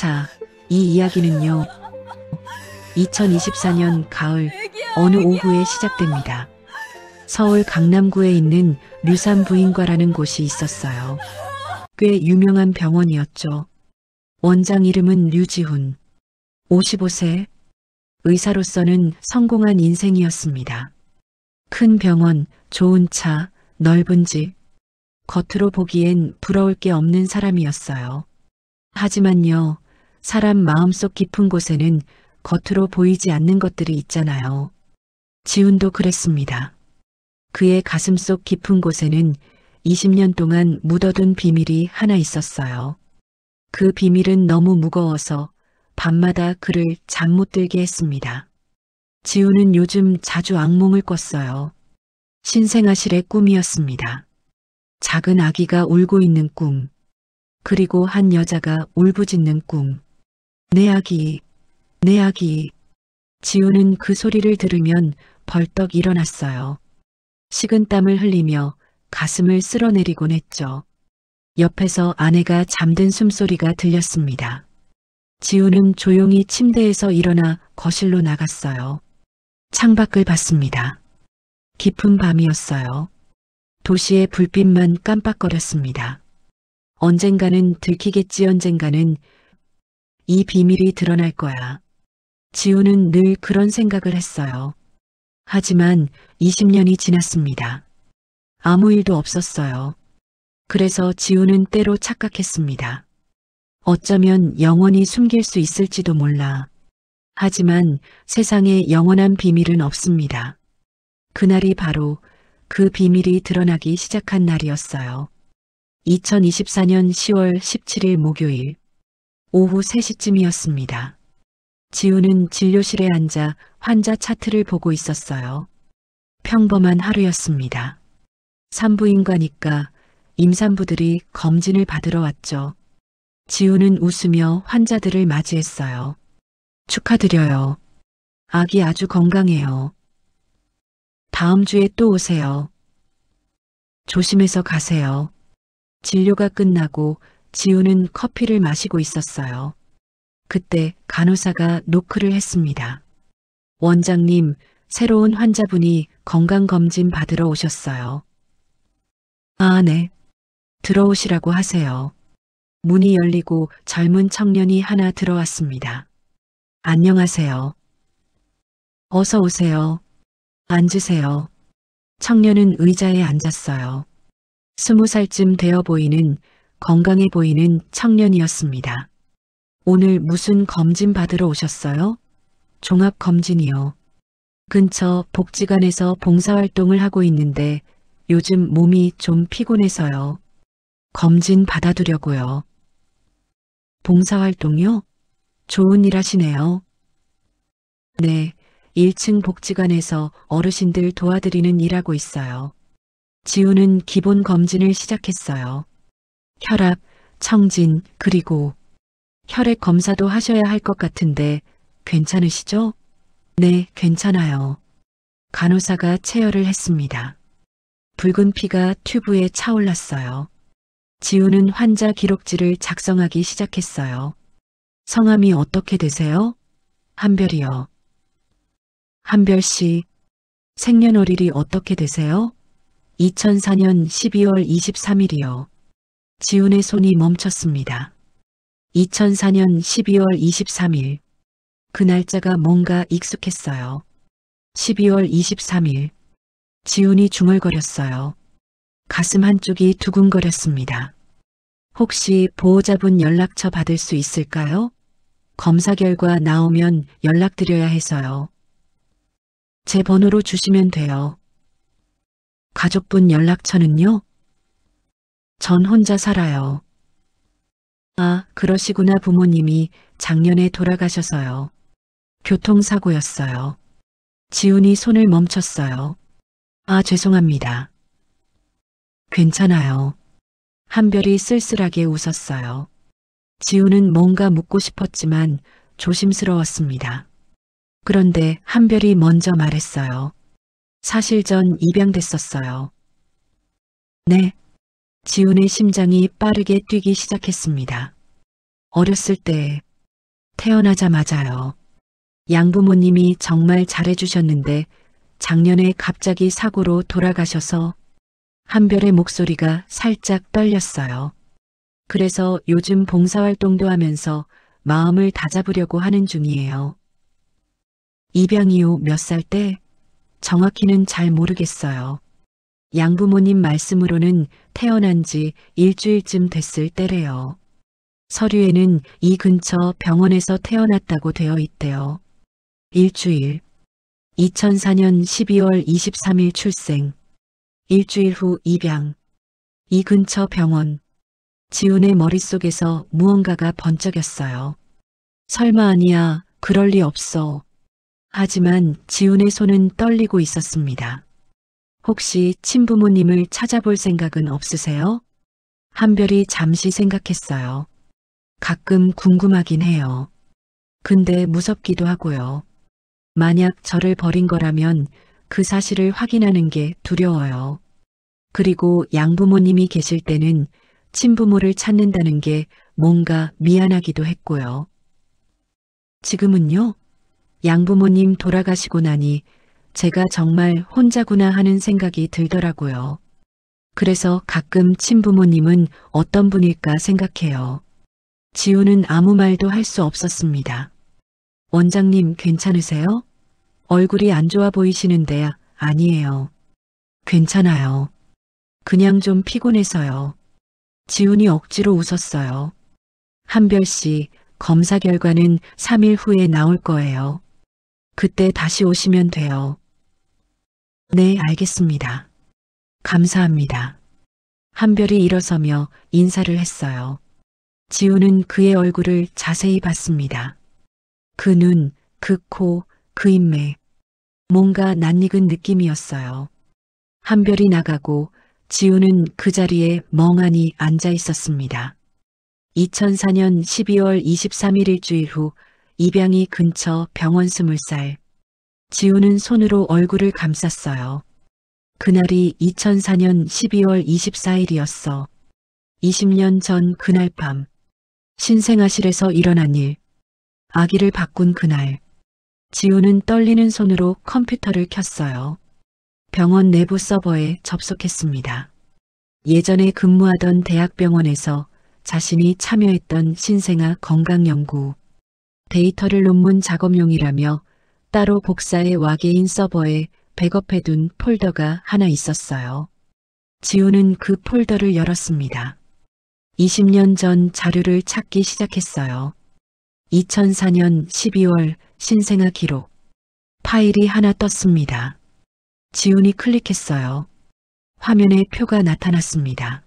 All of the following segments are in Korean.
자, 이 이야기는요, 2024년 가을 어느 오후에 시작됩니다. 서울 강남구에 있는 류산부인과라는 곳이 있었어요. 꽤 유명한 병원이었죠. 원장 이름은 류지훈. 55세. 의사로서는 성공한 인생이었습니다. 큰 병원, 좋은 차, 넓은 집. 겉으로 보기엔 부러울 게 없는 사람이었어요. 하지만요, 사람 마음속 깊은 곳에는 겉으로 보이지 않는 것들이 있잖아요. 지훈도 그랬습니다. 그의 가슴속 깊은 곳에는 20년 동안 묻어둔 비밀이 하나 있었어요. 그 비밀은 너무 무거워서 밤마다 그를 잠 못 들게 했습니다. 지훈은 요즘 자주 악몽을 꿨어요. 신생아실의 꿈이었습니다. 작은 아기가 울고 있는 꿈, 그리고 한 여자가 울부짖는 꿈. 내 아기, 내 아기. 지훈은 그 소리를 들으면 벌떡 일어났어요. 식은땀을 흘리며 가슴을 쓸어내리곤 했죠. 옆에서 아내가 잠든 숨소리가 들렸습니다. 지훈은 조용히 침대에서 일어나 거실로 나갔어요. 창밖을 봤습니다. 깊은 밤이었어요. 도시의 불빛만 깜빡거렸습니다. 언젠가는 들키겠지, 언젠가는 이 비밀이 드러날 거야. 지훈은 늘 그런 생각을 했어요. 하지만 20년이 지났습니다. 아무 일도 없었어요. 그래서 지훈은 때로 착각했습니다. 어쩌면 영원히 숨길 수 있을지도 몰라. 하지만 세상에 영원한 비밀은 없습니다. 그날이 바로 그 비밀이 드러나기 시작한 날이었어요. 2024년 10월 17일 목요일 오후 3시쯤이었습니다. 지훈은 진료실에 앉아 환자 차트를 보고 있었어요. 평범한 하루였습니다. 산부인과니까 임산부들이 검진을 받으러 왔죠. 지훈은 웃으며 환자들을 맞이했어요. 축하드려요. 아기 아주 건강해요. 다음 주에 또 오세요. 조심해서 가세요. 진료가 끝나고 지훈은 커피를 마시고 있었어요. 그때 간호사가 노크를 했습니다. 원장님, 새로운 환자분이 건강검진 받으러 오셨어요. 아, 네. 들어오시라고 하세요. 문이 열리고 젊은 청년이 하나 들어왔습니다. 안녕하세요. 어서 오세요. 앉으세요. 청년은 의자에 앉았어요. 20살쯤 되어 보이는 건강해 보이는 청년이었습니다. 오늘 무슨 검진 받으러 오셨어요? 종합검진이요. 근처 복지관에서 봉사활동을 하고 있는데 요즘 몸이 좀 피곤해서요. 검진 받아두려고요. 봉사활동요? 좋은 일 하시네요. 네, 1층 복지관에서 어르신들 도와드리는 일 하고 있어요. 지훈은 기본 검진을 시작했어요. 혈압, 청진, 그리고 혈액 검사도 하셔야 할 것 같은데 괜찮으시죠? 네, 괜찮아요. 간호사가 체열을 했습니다. 붉은 피가 튜브에 차올랐어요. 지훈은 환자 기록지를 작성하기 시작했어요. 성함이 어떻게 되세요? 한별이요. 한별 씨, 생년월일이 어떻게 되세요? 2004년 12월 23일이요. 지훈의 손이 멈췄습니다. 2004년 12월 23일. 그 날짜가 뭔가 익숙했어요. 12월 23일. 지훈이 중얼거렸어요. 가슴 한쪽이 두근거렸습니다. 혹시 보호자분 연락처 받을 수 있을까요? 검사 결과 나오면 연락드려야 해서요. 제 번호로 주시면 돼요. 가족분 연락처는요? 전 혼자 살아요. 아, 그러시구나. 부모님이 작년에 돌아가셔서요. 교통사고였어요. 지훈이 손을 멈췄어요. 아, 죄송합니다. 괜찮아요. 한별이 쓸쓸하게 웃었어요. 지훈은 뭔가 묻고 싶었지만 조심스러웠습니다. 그런데 한별이 먼저 말했어요. 사실 전 입양됐었어요. 네. 지훈의 심장이 빠르게 뛰기 시작했습니다. 어렸을 때 태어나자마자요. 양부모님이 정말 잘해주셨는데 작년에 갑자기 사고로 돌아가셔서 한별의 목소리가 살짝 떨렸어요. 그래서 요즘 봉사활동도 하면서 마음을 다잡으려고 하는 중이에요. 입양 이후 몇 살 때? 정확히는 잘 모르겠어요. 양부모님 말씀으로는 태어난 지 일주일쯤 됐을 때래요. 서류에는 이 근처 병원에서 태어났다고 되어 있대요. 일주일. 2004년 12월 23일 출생. 일주일 후 입양. 이 근처 병원. 지훈의 머릿속에서 무언가가 번쩍였어요. 설마 아니야, 그럴 리 없어. 하지만 지훈의 손은 떨리고 있었습니다. 혹시 친부모님을 찾아볼 생각은 없으세요? 한별이 잠시 생각했어요. 가끔 궁금하긴 해요. 근데 무섭기도 하고요. 만약 저를 버린 거라면 그 사실을 확인하는 게 두려워요. 그리고 양부모님이 계실 때는 친부모를 찾는다는 게 뭔가 미안하기도 했고요. 지금은요? 양부모님 돌아가시고 나니 제가 정말 혼자구나 하는 생각이 들더라고요. 그래서 가끔 친부모님은 어떤 분일까 생각해요. 지우는 아무 말도 할 수 없었습니다. 원장님 괜찮으세요? 얼굴이 안 좋아 보이시는데 아니에요. 괜찮아요. 그냥 좀 피곤해서요. 지훈이 억지로 웃었어요. 한별 씨, 검사 결과는 3일 후에 나올 거예요. 그때 다시 오시면 돼요. 네, 알겠습니다. 감사합니다. 한별이 일어서며 인사를 했어요. 지훈은 그의 얼굴을 자세히 봤습니다. 그 눈, 그 코, 그 인매. 뭔가 낯익은 느낌이었어요. 한별이 나가고 지훈은 그 자리에 멍하니 앉아 있었습니다. 2004년 12월 23일 일주일 후 입양이 근처 병원 20살. 지훈은 손으로 얼굴을 감쌌어요. 그날이 2004년 12월 24일이었어. 20년 전 그날 밤. 신생아실에서 일어난 일. 아기를 바꾼 그날. 지훈은 떨리는 손으로 컴퓨터를 켰어요. 병원 내부 서버에 접속했습니다. 예전에 근무하던 대학병원에서 자신이 참여했던 신생아 건강연구. 데이터를 논문 작업용이라며 따로 복사해 와 개인 서버에 백업해둔 폴더가 하나 있었어요. 지훈은 그 폴더를 열었습니다. 20년 전 자료를 찾기 시작했어요. 2004년 12월 신생아 기록. 파일이 하나 떴습니다. 지훈이 클릭했어요. 화면에 표가 나타났습니다.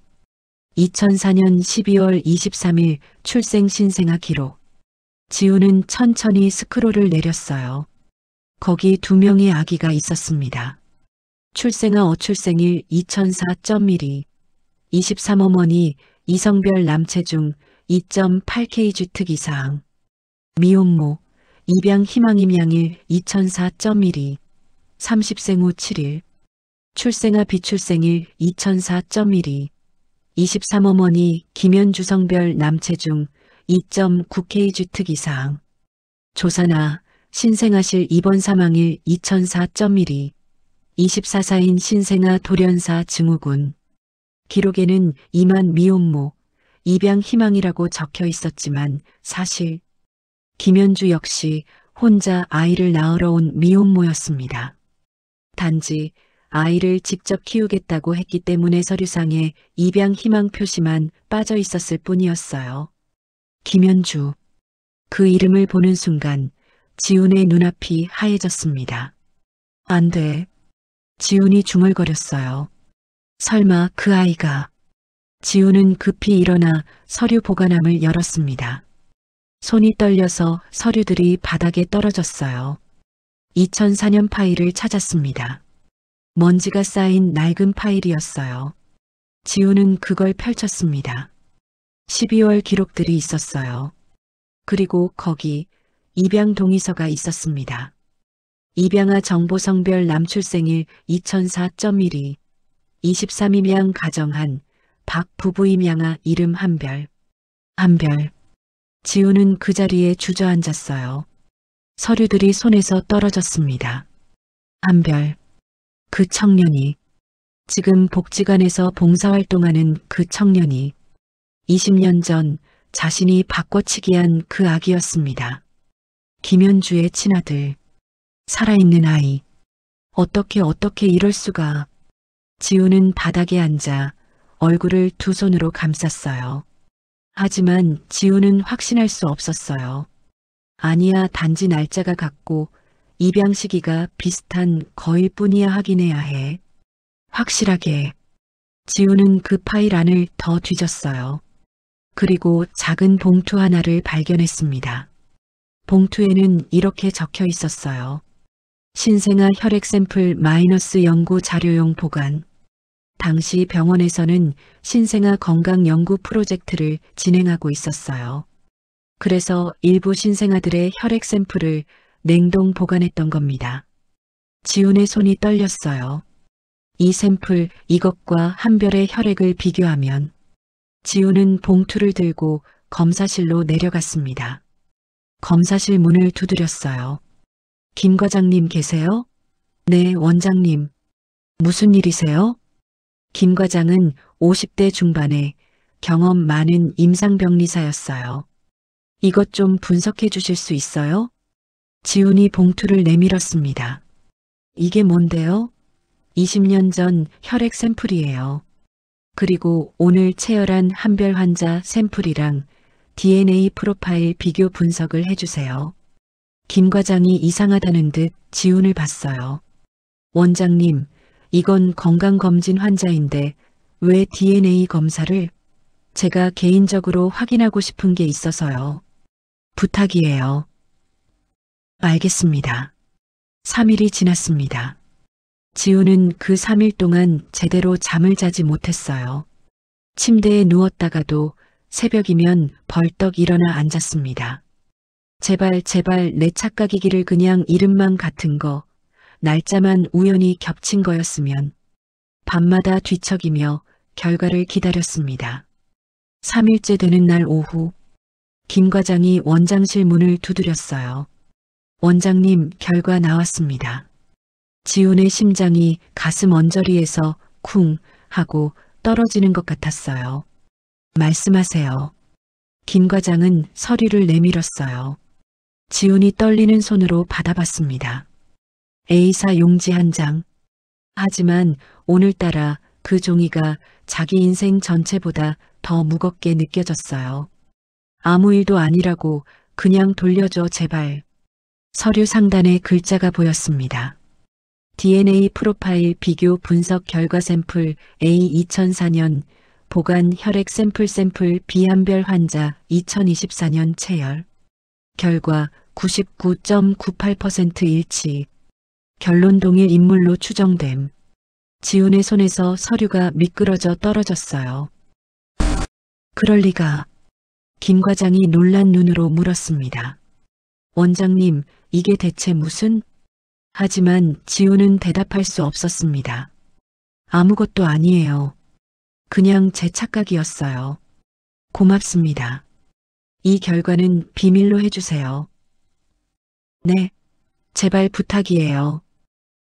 2004년 12월 23일 출생 신생아 기록. 지훈은 천천히 스크롤을 내렸어요. 거기 2명의 아기가 있었습니다. 출생아 어출생일 2004.12. 23어머니 이성별 남체중 2.8kg 특이사항. 미혼모 입양 희망임양일 2004.12. 30생 후 7일. 출생아 비출생일 2004.12. 23어머니 김현주성별 남체중 2.9kg 특이사항. 조사나 신생아실 입원 사망일 2004.12. 24사인 신생아 돌연사 증후군. 기록에는 이만 미혼모, 입양 희망이라고 적혀 있었지만 사실 김현주 역시 혼자 아이를 낳으러 온 미혼모였습니다. 단지 아이를 직접 키우겠다고 했기 때문에 서류상에 입양 희망 표시만 빠져 있었을 뿐이었어요. 김현주. 그 이름을 보는 순간 지훈의 눈앞이 하얘졌습니다. 안 돼. 지훈이 중얼거렸어요. 설마 그 아이가. 지훈은 급히 일어나 서류 보관함을 열었습니다. 손이 떨려서 서류들이 바닥에 떨어졌어요. 2004년 파일을 찾았습니다. 먼지가 쌓인 낡은 파일이었어요. 지훈은 그걸 펼쳤습니다. 12월 기록들이 있었어요. 그리고 거기 입양 동의서가 있었습니다. 입양아 정보성별 남출생일 2004.12. 23임양 가정한 박 부부 임양아 이름 한별. 한별. 지우는 그 자리에 주저앉았어요. 서류들이 손에서 떨어졌습니다. 한별, 그 청년이, 지금 복지관에서 봉사활동하는 그 청년이 20년 전 자신이 바꿔치기한 그 아기였습니다. 김현주의 친아들, 살아있는 아이. 어떻게 이럴 수가. 지우는 바닥에 앉아 얼굴을 두 손으로 감쌌어요. 하지만 지우는 확신할 수 없었어요. 아니야, 단지 날짜가 같고 입양 시기가 비슷한 거일 뿐이야 확인해야 해. 확실하게. 지우는 그 파일 안을 더 뒤졌어요. 그리고 작은 봉투 하나를 발견했습니다. 봉투에는 이렇게 적혀 있었어요. 신생아 혈액 샘플 마이너스 연구 자료용 보관. 당시 병원에서는 신생아 건강 연구 프로젝트를 진행하고 있었어요. 그래서 일부 신생아들의 혈액 샘플을 냉동 보관했던 겁니다. 지훈의 손이 떨렸어요. 이 샘플, 이것과 한별의 혈액을 비교하면 지훈은 봉투를 들고 검사실로 내려갔습니다. 검사실 문을 두드렸어요. 김 과장님 계세요? 네, 원장님. 무슨 일이세요? 김 과장은 50대 중반에 경험 많은 임상병리사였어요. 이것 좀 분석해 주실 수 있어요? 지훈이 봉투를 내밀었습니다. 이게 뭔데요? 20년 전 혈액 샘플이에요. 그리고 오늘 체열한 한별 환자 샘플이랑 DNA 프로파일 비교 분석을 해주세요. 김 과장이 이상하다는 듯 지훈을 봤어요. 원장님, 이건 건강검진 환자인데 왜 DNA 검사를? 제가 개인적으로 확인하고 싶은 게 있어서요. 부탁이에요. 알겠습니다. 3일이 지났습니다. 지훈은 그 3일 동안 제대로 잠을 자지 못했어요. 침대에 누웠다가도 새벽이면 벌떡 일어나 앉았습니다. 제발 내 착각이기를. 그냥 이름만 같은 거, 날짜만 우연히 겹친 거였으면. 밤마다 뒤척이며 결과를 기다렸습니다. 3일째 되는 날 오후, 김 과장이 원장실 문을 두드렸어요. 원장님, 결과 나왔습니다. 지훈의 심장이 가슴 언저리에서 쿵 하고 떨어지는 것 같았어요. 말씀하세요. 김 과장은 서류를 내밀었어요. 지훈이 떨리는 손으로 받아봤습니다. A사 용지 한 장. 하지만 오늘따라 그 종이가 자기 인생 전체보다 더 무겁게 느껴졌어요. 아무 일도 아니라고 그냥 돌려줘 제발. 서류 상단에 글자가 보였습니다. DNA 프로파일 비교 분석 결과 샘플 A 2004년 보관 혈액 샘플 비한별 환자 2024년 체열. 결과 99.98% 일치. 결론 동일 인물로 추정됨. 지훈의 손에서 서류가 미끄러져 떨어졌어요. 그럴 리가. 김 과장이 놀란 눈으로 물었습니다. 원장님, 이게 대체 무슨? 하지만 지훈은 대답할 수 없었습니다. 아무것도 아니에요. 그냥 제 착각이었어요. 고맙습니다. 이 결과는 비밀로 해주세요. 네, 제발 부탁이에요.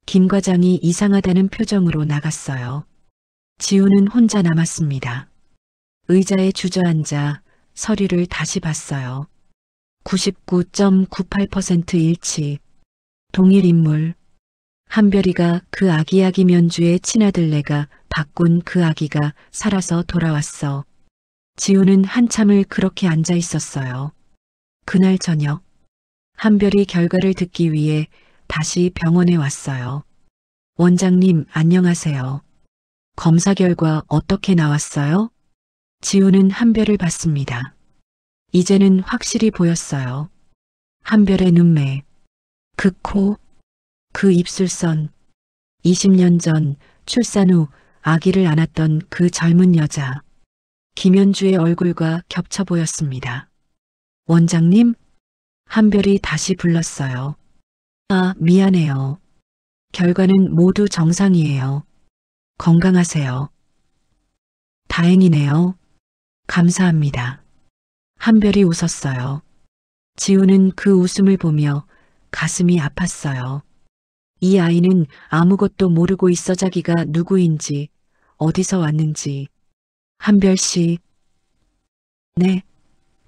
김 과장이 이상하다는 표정으로 나갔어요. 지훈은 혼자 남았습니다. 의자에 주저앉아 서류를 다시 봤어요. 99.98% 일치. 동일 인물. 한별이가 그 아기 면주의 친아들내가 바꾼 그 아기가 살아서 돌아왔어. 지훈은 한참을 그렇게 앉아 있었어요. 그날 저녁, 한별이 결과를 듣기 위해 다시 병원에 왔어요. 원장님, 안녕하세요. 검사 결과 어떻게 나왔어요? 지훈은 한별을 봤습니다. 이제는 확실히 보였어요. 한별의 눈매, 그 코, 그 입술선, 20년 전 출산 후 아기를 안았던 그 젊은 여자, 김현주의 얼굴과 겹쳐 보였습니다. 원장님? 한별이 다시 불렀어요. 아, 미안해요. 결과는 모두 정상이에요. 건강하세요. 다행이네요. 감사합니다. 한별이 웃었어요. 지우는 그 웃음을 보며 가슴이 아팠어요. 이 아이는 아무것도 모르고 있어 자기가 누구인지, 어디서 왔는지. 한별 씨. 네.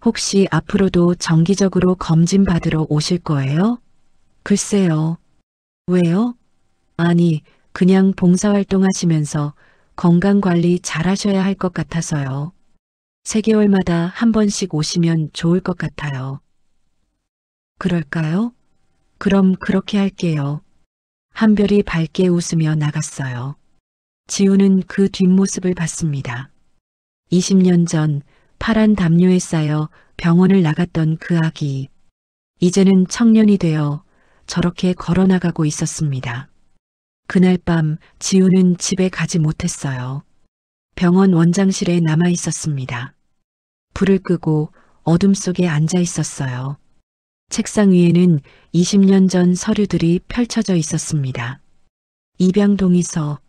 혹시 앞으로도 정기적으로 검진 받으러 오실 거예요? 글쎄요. 왜요? 아니, 그냥 봉사활동 하시면서 건강관리 잘 하셔야 할 것 같아서요. 3개월마다 한 번씩 오시면 좋을 것 같아요. 그럴까요? 그럼 그렇게 할게요. 한별이 밝게 웃으며 나갔어요. 지우는 그 뒷모습을 봤습니다. 20년 전 파란 담요에 쌓여 병원을 나갔던 그 아기. 이제는 청년이 되어 저렇게 걸어나가고 있었습니다. 그날 밤 지우는 집에 가지 못했어요. 병원 원장실에 남아 있었습니다. 불을 끄고 어둠 속에 앉아 있었어요. 책상 위에는 20년 전 서류들이 펼쳐져 있었습니다. 입양 동의서,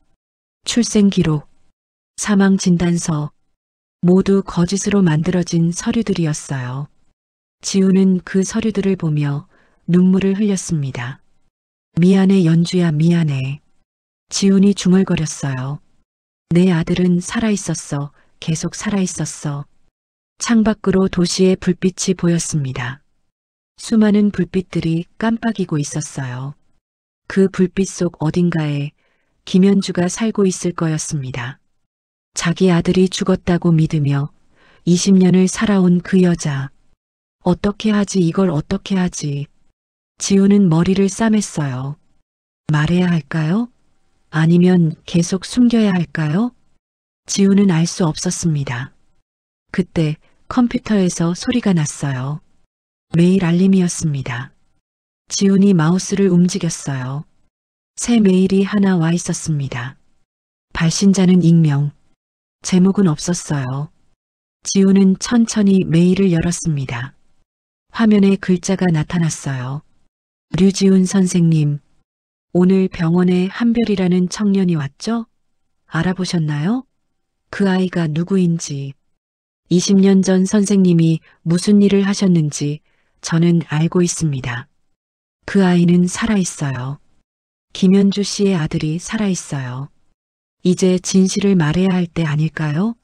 출생 기록, 사망 진단서, 모두 거짓으로 만들어진 서류들이었어요. 지우는 그 서류들을 보며 눈물을 흘렸습니다. 미안해 연주야 미안해. 지훈이 중얼거렸어요. 내 아들은 살아있었어. 계속 살아있었어. 창밖으로 도시의 불빛이 보였습니다. 수많은 불빛들이 깜빡이고 있었어요. 그 불빛 속 어딘가에 김현주가 살고 있을 거였습니다. 자기 아들이 죽었다고 믿으며 20년을 살아온 그 여자. 어떻게 하지 이걸 어떻게 하지. 지우는 머리를 싸맸어요. 말해야 할까요? 아니면 계속 숨겨야 할까요? 지우는 알 수 없었습니다. 그때 컴퓨터에서 소리가 났어요. 메일 알림이었습니다. 지훈이 마우스를 움직였어요. 새 메일이 하나 와 있었습니다. 발신자는 익명. 제목은 없었어요. 지훈은 천천히 메일을 열었습니다. 화면에 글자가 나타났어요. 류지훈 선생님, 오늘 병원에 한별이라는 청년이 왔죠? 알아보셨나요? 그 아이가 누구인지, 20년 전 선생님이 무슨 일을 하셨는지 저는 알고 있습니다. 그 아이는 살아있어요. 김현주 씨의 아들이 살아있어요. 이제 진실을 말해야 할 때 아닐까요?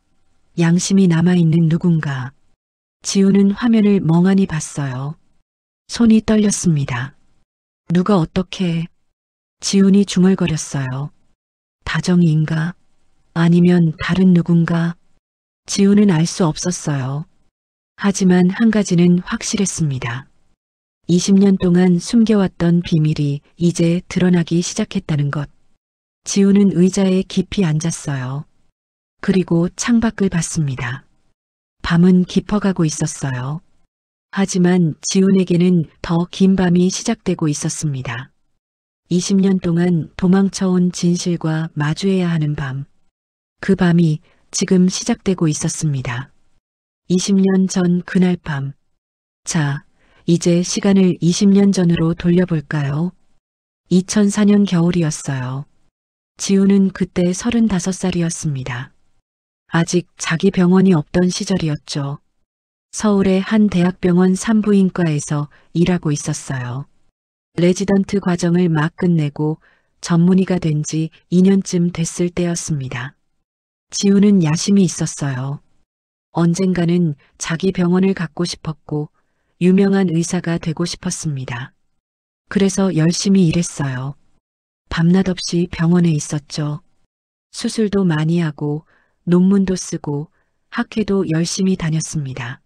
양심이 남아있는 누군가. 지우는 화면을 멍하니 봤어요. 손이 떨렸습니다. 누가 어떻게... 지훈이 중얼거렸어요. 다정이인가? 아니면 다른 누군가? 지훈은 알 수 없었어요. 하지만 한 가지는 확실했습니다. 20년 동안 숨겨왔던 비밀이 이제 드러나기 시작했다는 것. 지훈은 의자에 깊이 앉았어요. 그리고 창밖을 봤습니다. 밤은 깊어가고 있었어요. 하지만 지훈에게는 더 긴 밤이 시작되고 있었습니다. 20년 동안 도망쳐온 진실과 마주해야 하는 밤. 그 밤이 지금 시작되고 있었습니다. 20년 전 그날 밤. 자, 이제 시간을 20년 전으로 돌려볼까요? 2004년 겨울이었어요. 지우는 그때 35살이었습니다. 아직 자기 병원이 없던 시절이었죠. 서울의 한 대학병원 산부인과에서 일하고 있었어요. 레지던트 과정을 막 끝내고 전문의가 된 지 2년쯤 됐을 때였습니다. 지우는 야심이 있었어요. 언젠가는 자기 병원을 갖고 싶었고 유명한 의사가 되고 싶었습니다. 그래서 열심히 일했어요. 밤낮 없이 병원에 있었죠. 수술도 많이 하고 논문도 쓰고 학회도 열심히 다녔습니다.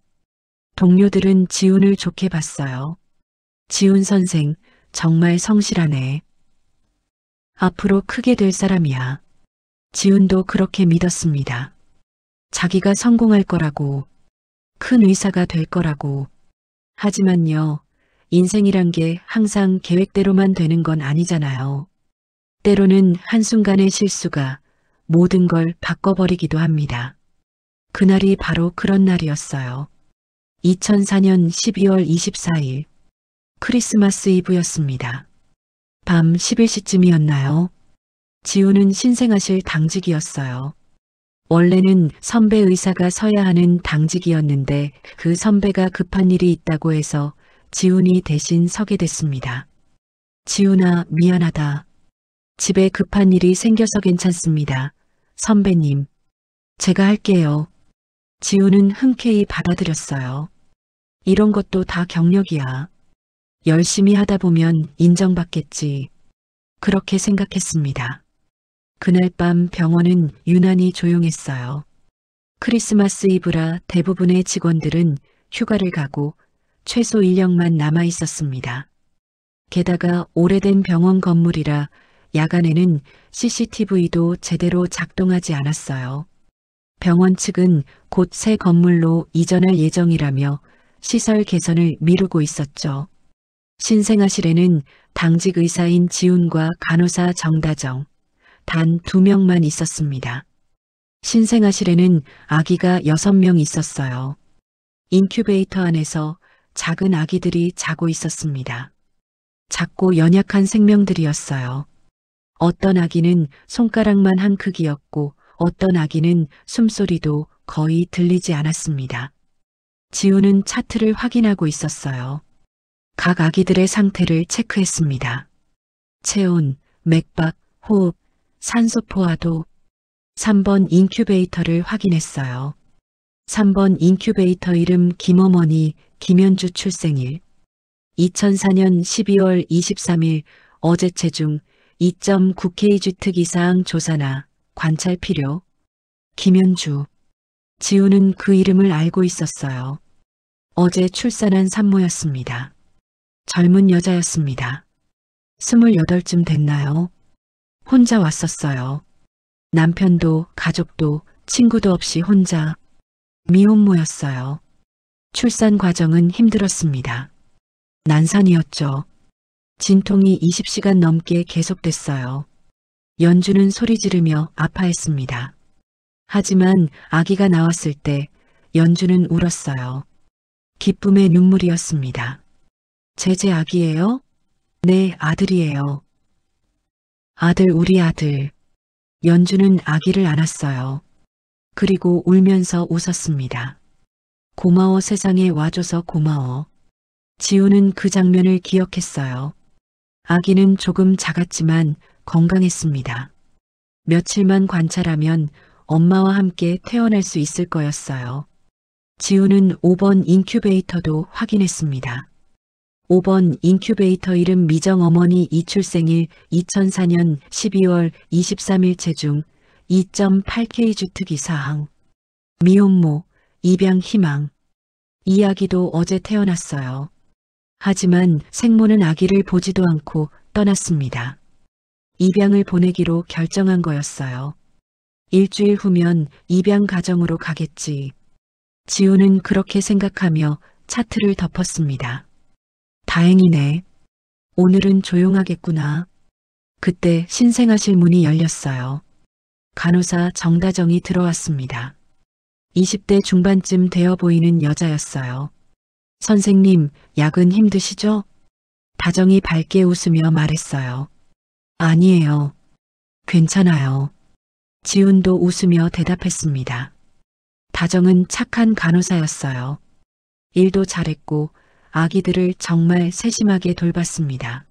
동료들은 지훈을 좋게 봤어요. 지훈 선생, 정말 성실하네. 앞으로 크게 될 사람이야. 지훈도 그렇게 믿었습니다. 자기가 성공할 거라고, 큰 의사가 될 거라고. 하지만요, 인생이란 게 항상 계획대로만 되는 건 아니잖아요. 때로는 한순간의 실수가 모든 걸 바꿔버리기도 합니다. 그날이 바로 그런 날이었어요. 2004년 12월 24일. 크리스마스 이브였습니다. 밤 11시쯤이었나요? 지우는 신생아실 당직이었어요. 원래는 선배 의사가 서야 하는 당직이었는데 그 선배가 급한 일이 있다고 해서 지훈이 대신 서게 됐습니다. 지훈아, 미안하다. 집에 급한 일이 생겨서 괜찮습니다. 선배님, 제가 할게요. 지훈은 흔쾌히 받아들였어요. 이런 것도 다 경력이야. 열심히 하다 보면 인정받겠지. 그렇게 생각했습니다. 그날 밤 병원은 유난히 조용했어요. 크리스마스 이브라 대부분의 직원들은 휴가를 가고 최소 인력만 남아 있었습니다. 게다가 오래된 병원 건물이라 야간에는 CCTV도 제대로 작동하지 않았어요. 병원 측은 곧 새 건물로 이전할 예정이라며 시설 개선을 미루고 있었죠. 신생아실에는 당직 의사인 지훈과 간호사 정다정, 단 2명만 있었습니다. 신생아실에는 아기가 6명 있었어요. 인큐베이터 안에서 작은 아기들이 자고 있었습니다. 작고 연약한 생명들이었어요. 어떤 아기는 손가락만 한 크기였고 어떤 아기는 숨소리도 거의 들리지 않았습니다. 지훈은 차트를 확인하고 있었어요. 각 아기들의 상태를 체크했습니다. 체온, 맥박, 호흡, 산소 포화도. 3번 인큐베이터를 확인했어요. 3번 인큐베이터 이름 김어머니 김현주 출생일. 2004년 12월 23일 어제 체중 2.9kg 특이사항 조사나 관찰 필요. 김현주. 지훈은 그 이름을 알고 있었어요. 어제 출산한 산모였습니다. 젊은 여자였습니다. 28쯤 됐나요? 혼자 왔었어요. 남편도 가족도 친구도 없이 혼자. 미혼모였어요. 출산 과정은 힘들었습니다. 난산이었죠. 진통이 20시간 넘게 계속됐어요. 연주는 소리 지르며 아파했습니다. 하지만 아기가 나왔을 때 연주는 울었어요. 기쁨의 눈물이었습니다. 제제 아기예요? 네, 아들이에요. 아들, 우리 아들. 연주는 아기를 안았어요. 그리고 울면서 웃었습니다. 고마워, 세상에 와줘서 고마워. 지훈은 그 장면을 기억했어요. 아기는 조금 작았지만 건강했습니다. 며칠만 관찰하면 엄마와 함께 태어날 수 있을 거였어요. 지훈은 5번 인큐베이터도 확인했습니다. 5번 인큐베이터 이름 미정어머니 이출생일 2004년 12월 23일 체중 2.8kg 특이사항. 미혼모, 입양 희망. 이 아기도 어제 태어났어요. 하지만 생모는 아기를 보지도 않고 떠났습니다. 입양을 보내기로 결정한 거였어요. 일주일 후면 입양 가정으로 가겠지. 지훈은 그렇게 생각하며 차트를 덮었습니다. 다행이네. 오늘은 조용하겠구나. 그때 신생아실 문이 열렸어요. 간호사 정다정이 들어왔습니다. 20대 중반쯤 되어 보이는 여자였어요. 선생님, 약은 힘드시죠? 다정이 밝게 웃으며 말했어요. 아니에요. 괜찮아요. 지훈도 웃으며 대답했습니다. 다정은 착한 간호사였어요. 일도 잘했고 아기들을 정말 세심하게 돌봤습니다.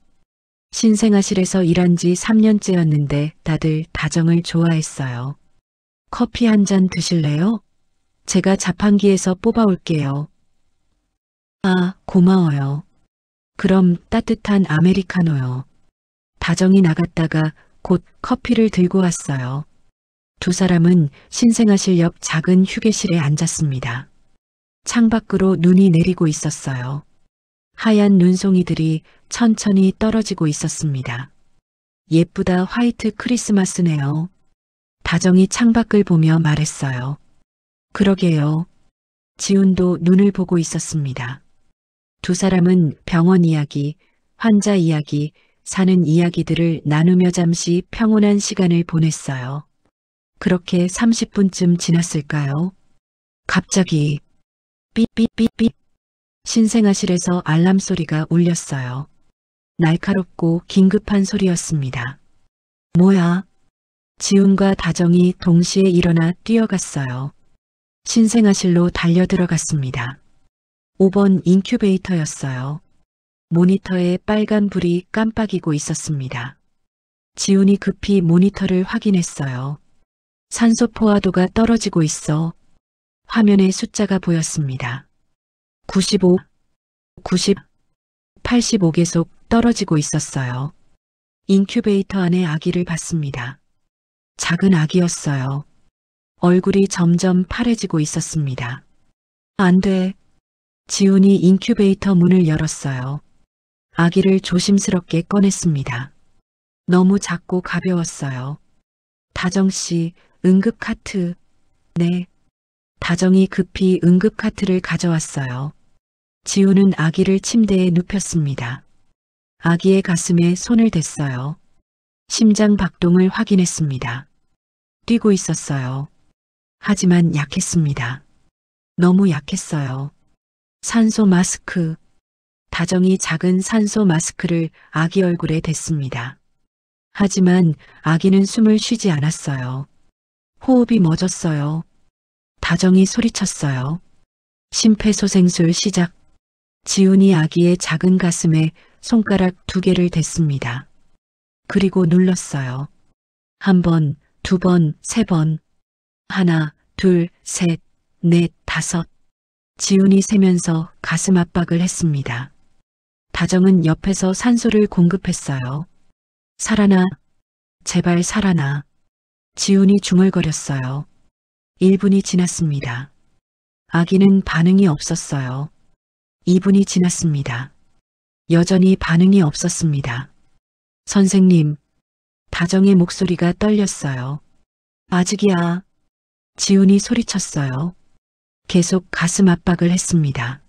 신생아실에서 일한 지 3년째였는데 다들 다정을 좋아했어요. 커피 한 잔 드실래요? 제가 자판기에서 뽑아올게요. 아, 고마워요. 그럼 따뜻한 아메리카노요. 다정이 나갔다가 곧 커피를 들고 왔어요. 두 사람은 신생아실 옆 작은 휴게실에 앉았습니다. 창밖으로 눈이 내리고 있었어요. 하얀 눈송이들이 천천히 떨어지고 있었습니다. 예쁘다, 화이트 크리스마스네요. 다정이 창밖을 보며 말했어요. 그러게요. 지훈도 눈을 보고 있었습니다. 두 사람은 병원 이야기, 환자 이야기, 사는 이야기들을 나누며 잠시 평온한 시간을 보냈어요. 그렇게 30분쯤 지났을까요? 갑자기 삐삐삐삐 신생아실에서 알람 소리가 울렸어요. 날카롭고 긴급한 소리였습니다. 뭐야? 지훈과 다정이 동시에 일어나 뛰어갔어요. 신생아실로 달려 들어갔습니다. 5번 인큐베이터였어요. 모니터에 빨간 불이 깜빡이고 있었습니다. 지훈이 급히 모니터를 확인했어요. 산소 포화도가 떨어지고 있어 화면에 숫자가 보였습니다. 95, 90, 85 계속 떨어지고 있었어요. 인큐베이터 안에 아기를 봤습니다. 작은 아기였어요. 얼굴이 점점 파래지고 있었습니다. 안 돼. 지훈이 인큐베이터 문을 열었어요. 아기를 조심스럽게 꺼냈습니다. 너무 작고 가벼웠어요. 다정씨, 응급카트. 네. 다정이 급히 응급카트를 가져왔어요. 지훈은 아기를 침대에 눕혔습니다. 아기의 가슴에 손을 댔어요. 심장 박동을 확인했습니다. 뛰고 있었어요. 하지만 약했습니다. 너무 약했어요. 산소 마스크. 다정이 작은 산소 마스크를 아기 얼굴에 댔습니다. 하지만 아기는 숨을 쉬지 않았어요. 호흡이 멎었어요. 다정이 소리쳤어요. 심폐소생술 시작. 지훈이 아기의 작은 가슴에 손가락 2개를 댔습니다. 그리고 눌렀어요. 1번, 2번, 3번. 1, 2, 3, 4, 5. 지훈이 세면서 가슴 압박을 했습니다. 다정은 옆에서 산소를 공급했어요. 살아나. 제발 살아나. 지훈이 중얼거렸어요. 1분이 지났습니다. 아기는 반응이 없었어요. 2분이 지났습니다. 여전히 반응이 없었습니다. 선생님, 다정의 목소리가 떨렸어요. 아직이야. 지훈이 소리쳤어요. 계속 가슴 압박을 했습니다.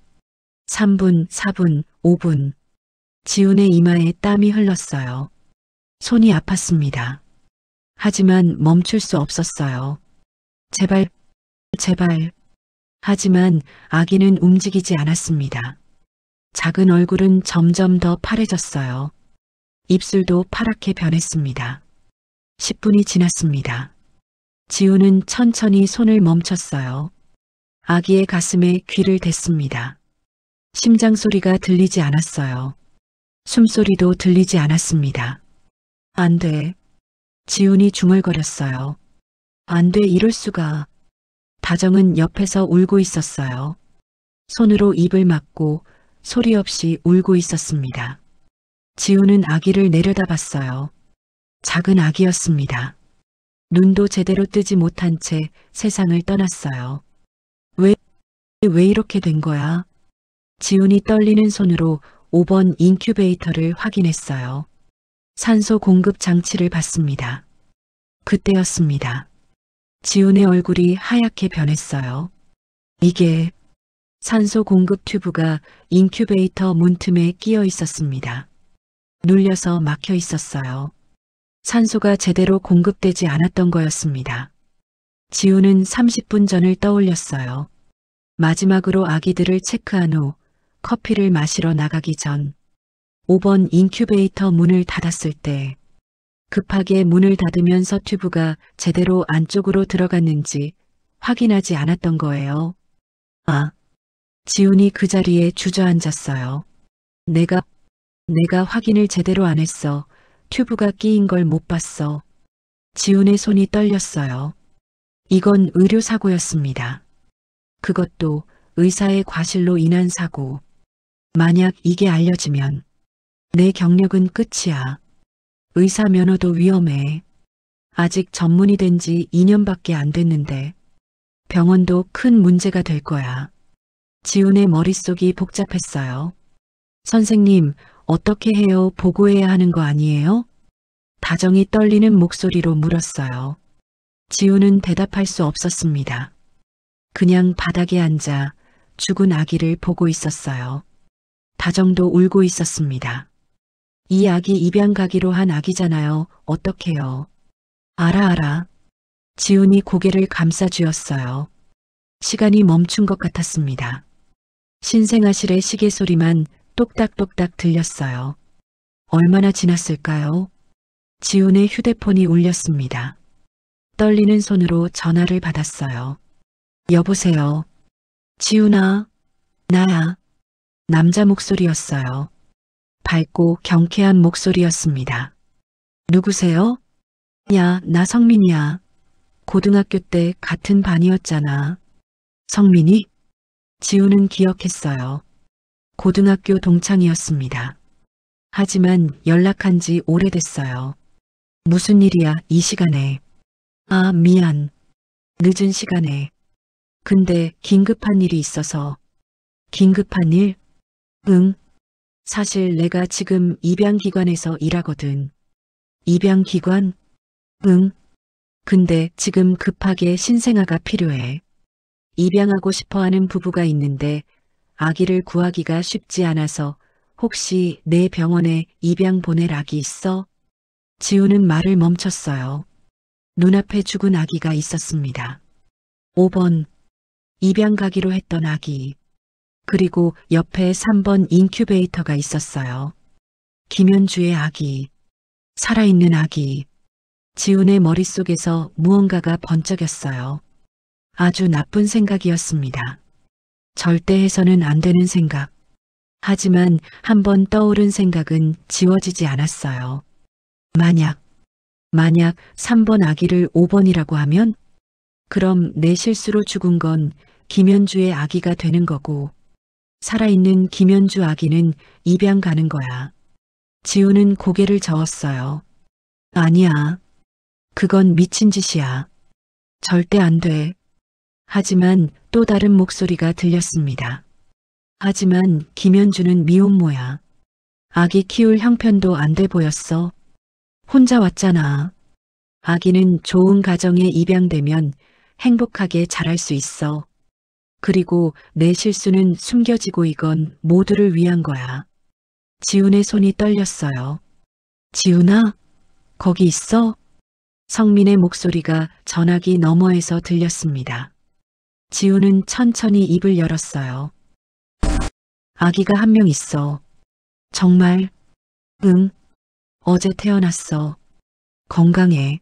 3분, 4분, 5분. 지훈의 이마에 땀이 흘렀어요. 손이 아팠습니다. 하지만 멈출 수 없었어요. 제발, 제발. 하지만 아기는 움직이지 않았습니다. 작은 얼굴은 점점 더 파래졌어요. 입술도 파랗게 변했습니다. 10분이 지났습니다. 지훈은 천천히 손을 멈췄어요. 아기의 가슴에 귀를 댔습니다. 심장 소리가 들리지 않았어요. 숨소리도 들리지 않았습니다. 안 돼. 지훈이 중얼거렸어요. 안 돼, 이럴 수가. 다정은 옆에서 울고 있었어요. 손으로 입을 막고 소리 없이 울고 있었습니다. 지훈은 아기를 내려다봤어요. 작은 아기였습니다. 눈도 제대로 뜨지 못한 채 세상을 떠났어요. 왜 이렇게 된 거야? 지훈이 떨리는 손으로 5번 인큐베이터를 확인했어요. 산소 공급 장치를 봤습니다. 그때였습니다. 지훈의 얼굴이 하얗게 변했어요. 이게 산소 공급 튜브가 인큐베이터 문틈에 끼어 있었습니다. 눌려서 막혀 있었어요. 산소가 제대로 공급되지 않았던 거였습니다. 지훈은 30분 전을 떠올렸어요. 마지막으로 아기들을 체크한 후 커피를 마시러 나가기 전 5번 인큐베이터 문을 닫았을 때 급하게 문을 닫으면서 튜브가 제대로 안쪽으로 들어갔는지 확인하지 않았던 거예요. 아, 지훈이 그 자리에 주저앉았어요. 내가 확인을 제대로 안 했어. 튜브가 끼인 걸 못 봤어. 지훈의 손이 떨렸어요. 이건 의료사고였습니다. 그것도 의사의 과실로 인한 사고. 만약 이게 알려지면 내 경력은 끝이야. 의사 면허도 위험해. 아직 전문의 된 지 2년밖에 안 됐는데 병원도 큰 문제가 될 거야. 지훈의 머릿속이 복잡했어요. 선생님, 어떻게 해요? 보고해야 하는 거 아니에요? 다정이 떨리는 목소리로 물었어요. 지훈은 대답할 수 없었습니다. 그냥 바닥에 앉아 죽은 아기를 보고 있었어요. 다정도 울고 있었습니다. 이 아기 입양 가기로 한 아기잖아요. 어떡해요? 알아. 지훈이 고개를 감싸 쥐었어요. 시간이 멈춘 것 같았습니다. 신생아실의 시계 소리만 똑딱똑딱 들렸어요. 얼마나 지났을까요? 지훈의 휴대폰이 울렸습니다. 떨리는 손으로 전화를 받았어요. 여보세요. 지훈아, 나야. 남자 목소리였어요. 밝고 경쾌한 목소리였습니다. 누구세요? 야, 나 성민이야. 고등학교 때 같은 반이었잖아. 성민이? 지훈은 기억했어요. 고등학교 동창이었습니다. 하지만 연락한 지 오래됐어요. 무슨 일이야, 이 시간에. 아, 미안. 늦은 시간에. 근데 긴급한 일이 있어서. 긴급한 일? 응. 사실 내가 지금 입양기관에서 일하거든. 입양기관? 응. 근데 지금 급하게 신생아가 필요해. 입양하고 싶어 하는 부부가 있는데 아기를 구하기가 쉽지 않아서 혹시 내 병원에 입양 보낼 아기 있어? 지우는 말을 멈췄어요. 눈앞에 죽은 아기가 있었습니다. 5번. 입양 가기로 했던 아기. 그리고 옆에 3번 인큐베이터가 있었어요. 김현주의 아기. 살아있는 아기. 지훈의 머릿속에서 무언가가 번쩍였어요. 아주 나쁜 생각이었습니다. 절대 해서는 안 되는 생각. 하지만 한번 떠오른 생각은 지워지지 않았어요. 만약 3번 아기를 5번이라고 하면? 그럼 내 실수로 죽은 건 김현주의 아기가 되는 거고, 살아있는 김현주 아기는 입양 가는 거야. 지우는 고개를 저었어요. 아니야. 그건 미친 짓이야. 절대 안 돼. 하지만 또 다른 목소리가 들렸습니다. 하지만 김현주는 미혼모야. 아기 키울 형편도 안 돼 보였어. 혼자 왔잖아. 아기는 좋은 가정에 입양되면 행복하게 자랄 수 있어. 그리고 내 실수는 숨겨지고 이건 모두를 위한 거야. 지훈의 손이 떨렸어요. 지훈아, 거기 있어? 성민의 목소리가 전화기 너머에서 들렸습니다. 지훈은 천천히 입을 열었어요. 아기가 한 명 있어. 정말? 응. 어제 태어났어. 건강해.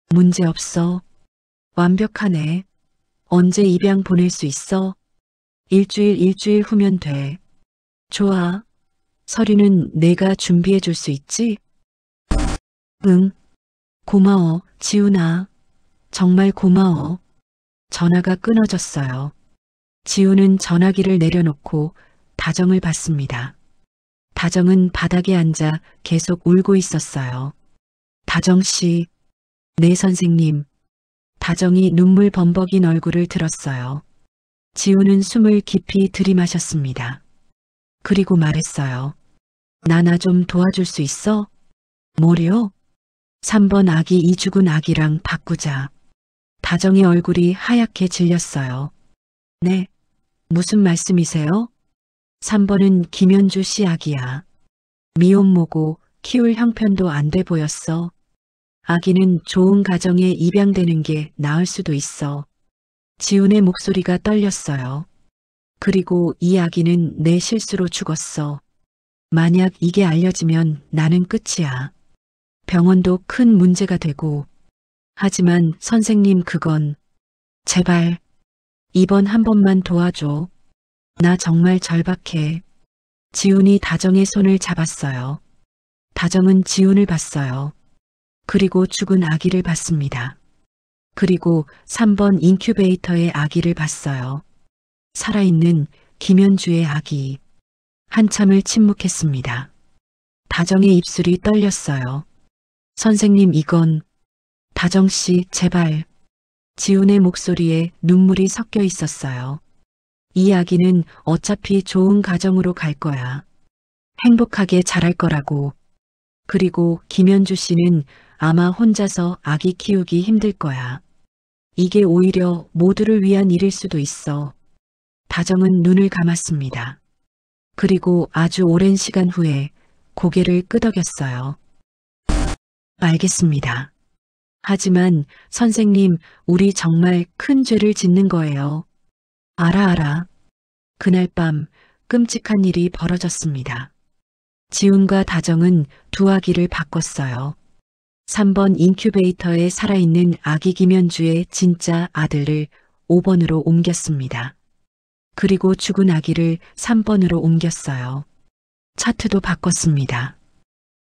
문제 없어. 완벽하네. 언제 입양 보낼 수 있어? 일주일 후면 돼. 좋아. 서류는 내가 준비해 줄 수 있지? 응. 고마워, 지훈아. 정말 고마워. 전화가 끊어졌어요. 지훈은 전화기를 내려놓고 다정을 봤습니다. 다정은 바닥에 앉아 계속 울고 있었어요. 다정 씨, 네 선생님. 다정이 눈물 범벅인 얼굴을 들었어요. 지훈은 숨을 깊이 들이마셨습니다. 그리고 말했어요. 나 좀 도와줄 수 있어? 뭐려? 3번 아기 이 죽은 아기랑 바꾸자. 다정의 얼굴이 하얗게 질렸어요. 네, 무슨 말씀이세요? 3번은 김현주 씨 아기야. 미혼모고 키울 형편도 안 돼 보였어. 아기는 좋은 가정에 입양되는 게 나을 수도 있어. 지훈의 목소리가 떨렸어요. 그리고 이 아기는 내 실수로 죽었어. 만약 이게 알려지면 나는 끝이야. 병원도 큰 문제가 되고. 하지만 선생님 그건 제발 이번 한 번만 도와줘. 나 정말 절박해. 지훈이 다정의 손을 잡았어요. 다정은 지훈을 봤어요. 그리고 죽은 아기를 봤습니다. 그리고 3번 인큐베이터의 아기를 봤어요. 살아있는 김현주의 아기. 한참을 침묵했습니다. 다정의 입술이 떨렸어요. 선생님 이건 다정씨 제발. 지훈의 목소리에 눈물이 섞여 있었어요. 이 아기는 어차피 좋은 가정으로 갈 거야. 행복하게 자랄 거라고. 그리고 김현주 씨는 아마 혼자서 아기 키우기 힘들 거야. 이게 오히려 모두를 위한 일일 수도 있어. 다정은 눈을 감았습니다. 그리고 아주 오랜 시간 후에 고개를 끄덕였어요. 알겠습니다. 하지만 선생님, 우리 정말 큰 죄를 짓는 거예요. 알아. 그날 밤 끔찍한 일이 벌어졌습니다. 지훈과 다정은 두 아기를 바꿨어요. 3번 인큐베이터에 살아있는 아기 김현주의 진짜 아들을 5번으로 옮겼습니다. 그리고 죽은 아기를 3번으로 옮겼어요. 차트도 바꿨습니다.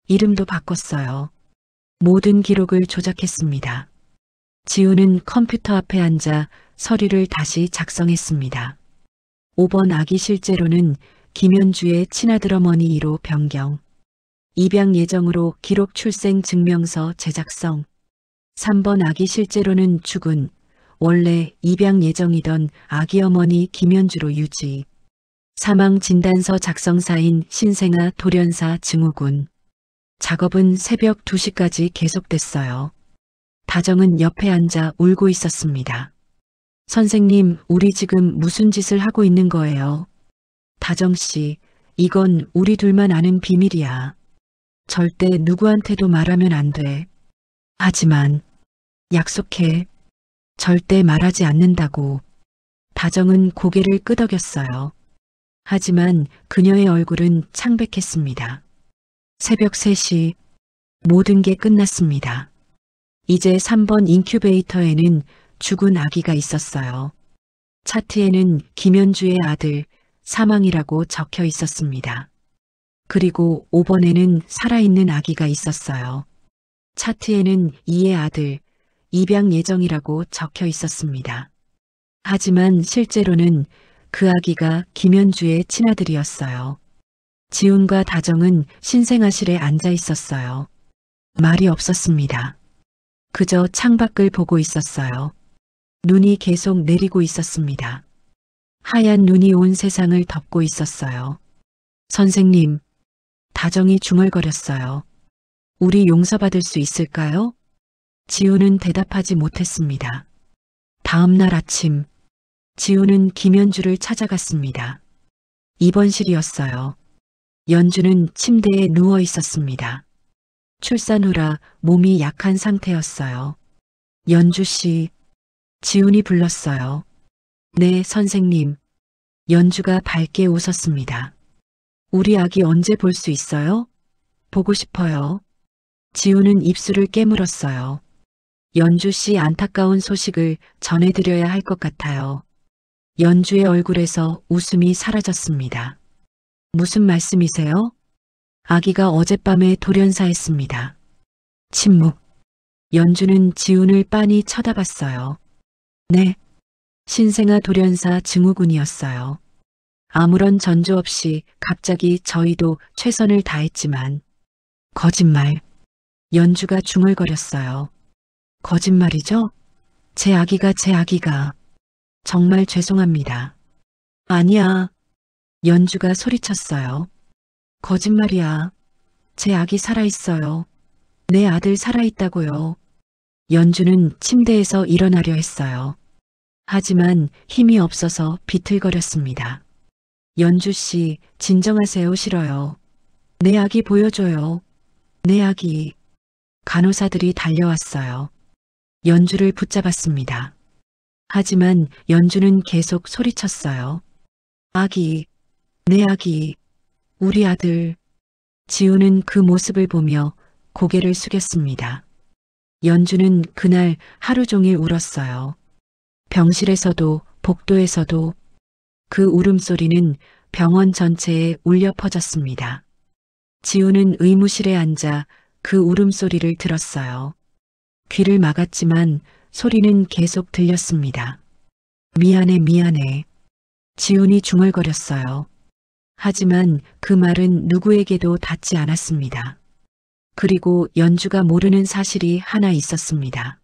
이름도 바꿨어요. 모든 기록을 조작했습니다. 지우는 컴퓨터 앞에 앉아 서류를 다시 작성했습니다. 5번 아기 실제로는 김현주의 친아들 어머니 1호 변경. 입양 예정으로 기록 출생 증명서 제작성. 3번 아기 실제로는 죽은 원래 입양 예정이던 아기 어머니 김현주로 유지. 사망 진단서 작성사인 신생아 돌연사 증후군. 작업은 새벽 2시까지 계속됐어요. 다정은 옆에 앉아 울고 있었습니다. 선생님, 우리 지금 무슨 짓을 하고 있는 거예요? 다정씨, 이건 우리 둘만 아는 비밀이야. 절대 누구한테도 말하면 안 돼. 하지만 약속해. 절대 말하지 않는다고. 다정은 고개를 끄덕였어요. 하지만 그녀의 얼굴은 창백했습니다. 새벽 3시 모든 게 끝났습니다. 이제 3번 인큐베이터에는 죽은 아기가 있었어요. 차트에는 김현주의 아들 사망이라고 적혀 있었습니다. 그리고 5번에는 살아있는 아기가 있었어요. 차트에는 이의 아들 입양 예정이라고 적혀 있었습니다. 하지만 실제로는 그 아기가 김현주의 친아들이었어요. 지훈과 다정은 신생아실에 앉아 있었어요. 말이 없었습니다. 그저 창밖을 보고 있었어요. 눈이 계속 내리고 있었습니다. 하얀 눈이 온 세상을 덮고 있었어요. 선생님, 다정이 중얼거렸어요. 우리 용서받을 수 있을까요? 지우는 대답하지 못했습니다. 다음 날 아침, 지우는 김현주를 찾아갔습니다. 입원실이었어요. 연주는 침대에 누워 있었습니다. 출산 후라 몸이 약한 상태였어요. 연주 씨, 지훈이 불렀어요. 네, 선생님. 연주가 밝게 웃었습니다. 우리 아기 언제 볼 수 있어요? 보고 싶어요. 지훈은 입술을 깨물었어요. 연주 씨 안타까운 소식을 전해드려야 할 것 같아요. 연주의 얼굴에서 웃음이 사라졌습니다. 무슨 말씀이세요? 아기가 어젯밤에 돌연사했습니다. 침묵. 연주는 지훈을 빤히 쳐다봤어요. 네. 신생아 돌연사 증후군이었어요. 아무런 전조 없이 갑자기 저희도 최선을 다했지만 거짓말. 연주가 중얼거렸어요. 거짓말이죠? 제 아기가 정말 죄송합니다. 아니야. 연주가 소리쳤어요. 거짓말이야. 제 아기 살아있어요. 내 아들 살아있다고요. 연주는 침대에서 일어나려 했어요. 하지만 힘이 없어서 비틀거렸습니다. 연주 씨, 진정하세요. 싫어요. 내 아기 보여줘요. 내 아기. 간호사들이 달려왔어요. 연주를 붙잡았습니다. 하지만 연주는 계속 소리쳤어요. 아기, 내 아기, 우리 아들. 지우는 그 모습을 보며 고개를 숙였습니다. 연주는 그날 하루 종일 울었어요. 병실에서도 복도에서도 그 울음소리는 병원 전체에 울려 퍼졌습니다. 지우는 의무실에 앉아 그 울음소리를 들었어요. 귀를 막았지만 소리는 계속 들렸습니다. 미안해, 미안해. 지훈이 중얼거렸어요. 하지만 그 말은 누구에게도 닿지 않았습니다. 그리고 연주가 모르는 사실이 하나 있었습니다.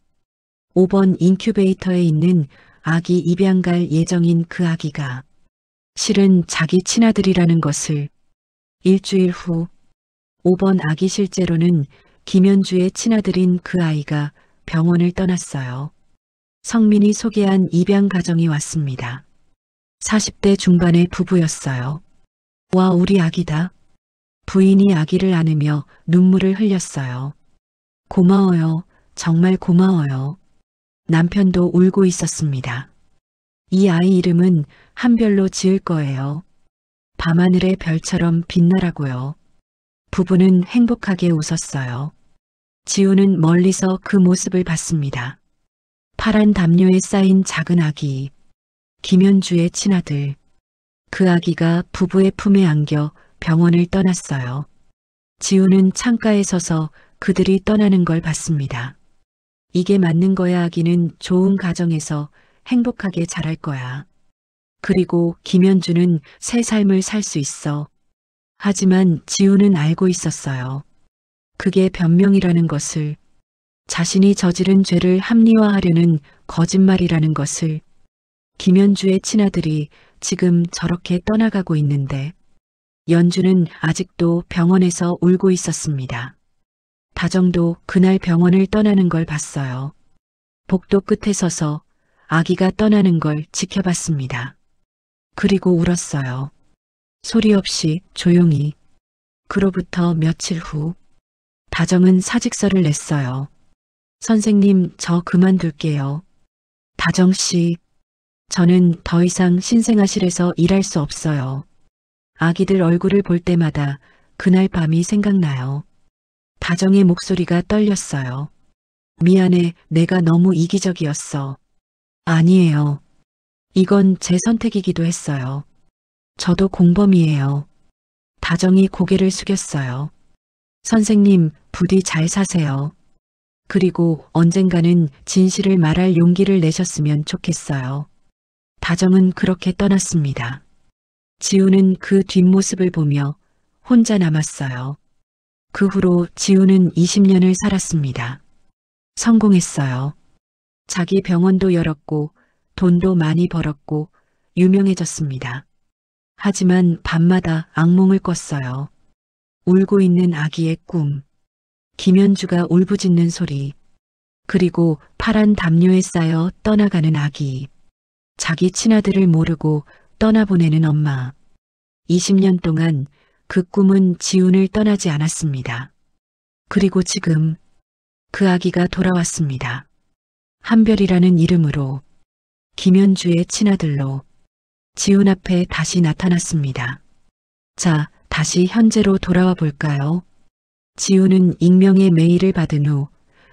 5번 인큐베이터에 있는 아기 입양 갈 예정인 그 아기가 실은 자기 친아들이라는 것을. 일주일 후 5번 아기 실제로는 김현주의 친아들인 그 아이가 병원을 떠났어요. 성민이 소개한 입양 가정이 왔습니다. 40대 중반의 부부였어요. 와, 우리 아기다. 부인이 아기를 안으며 눈물을 흘렸어요. 고마워요. 정말 고마워요. 남편도 울고 있었습니다. 이 아이 이름은 한별로 지을 거예요. 밤하늘의 별처럼 빛나라고요. 부부는 행복하게 웃었어요. 지우는 멀리서 그 모습을 봤습니다. 파란 담요에 쌓인 작은 아기, 김현주의 친아들. 그 아기가 부부의 품에 안겨 병원을 떠났어요. 지우는 창가에 서서 그들이 떠나는 걸 봤습니다. 이게 맞는 거야. 아기는 좋은 가정에서 행복하게 자랄 거야. 그리고 김현주는 새 삶을 살 수 있어. 하지만 지우는 알고 있었어요. 그게 변명이라는 것을, 자신이 저지른 죄를 합리화하려는 거짓말이라는 것을. 김현주의 친아들이 지금 저렇게 떠나가고 있는데 연주는 아직도 병원에서 울고 있었습니다. 다정도 그날 병원을 떠나는 걸 봤어요. 복도 끝에 서서 아기가 떠나는 걸 지켜봤습니다. 그리고 울었어요. 소리 없이 조용히. 그로부터 며칠 후 다정은 사직서를 냈어요. 선생님, 저 그만둘게요. 다정 씨, 저는 더 이상 신생아실에서 일할 수 없어요. 아기들 얼굴을 볼 때마다 그날 밤이 생각나요. 다정의 목소리가 떨렸어요. 미안해, 내가 너무 이기적이었어. 아니에요. 이건 제 선택이기도 했어요. 저도 공범이에요. 다정이 고개를 숙였어요. 선생님, 부디 잘 사세요. 그리고 언젠가는 진실을 말할 용기를 내셨으면 좋겠어요. 다정은 그렇게 떠났습니다. 지우는 그 뒷모습을 보며 혼자 남았어요. 그 후로 지우는 20년을 살았습니다. 성공했어요. 자기 병원도 열었고 돈도 많이 벌었고 유명해졌습니다. 하지만 밤마다 악몽을 꿨어요. 울고 있는 아기의 꿈, 김현주가 울부짖는 소리, 그리고 파란 담요에 쌓여 떠나가는 아기. 자기 친아들을 모르고 떠나보내는 엄마. 20년 동안 그 꿈은 지훈을 떠나지 않았습니다. 그리고 지금 그 아기가 돌아왔습니다. 한별이라는 이름으로, 김현주의 친아들로 지훈 앞에 다시 나타났습니다. 자, 다시 현재로 돌아와 볼까요? 지훈은 익명의 메일을 받은 후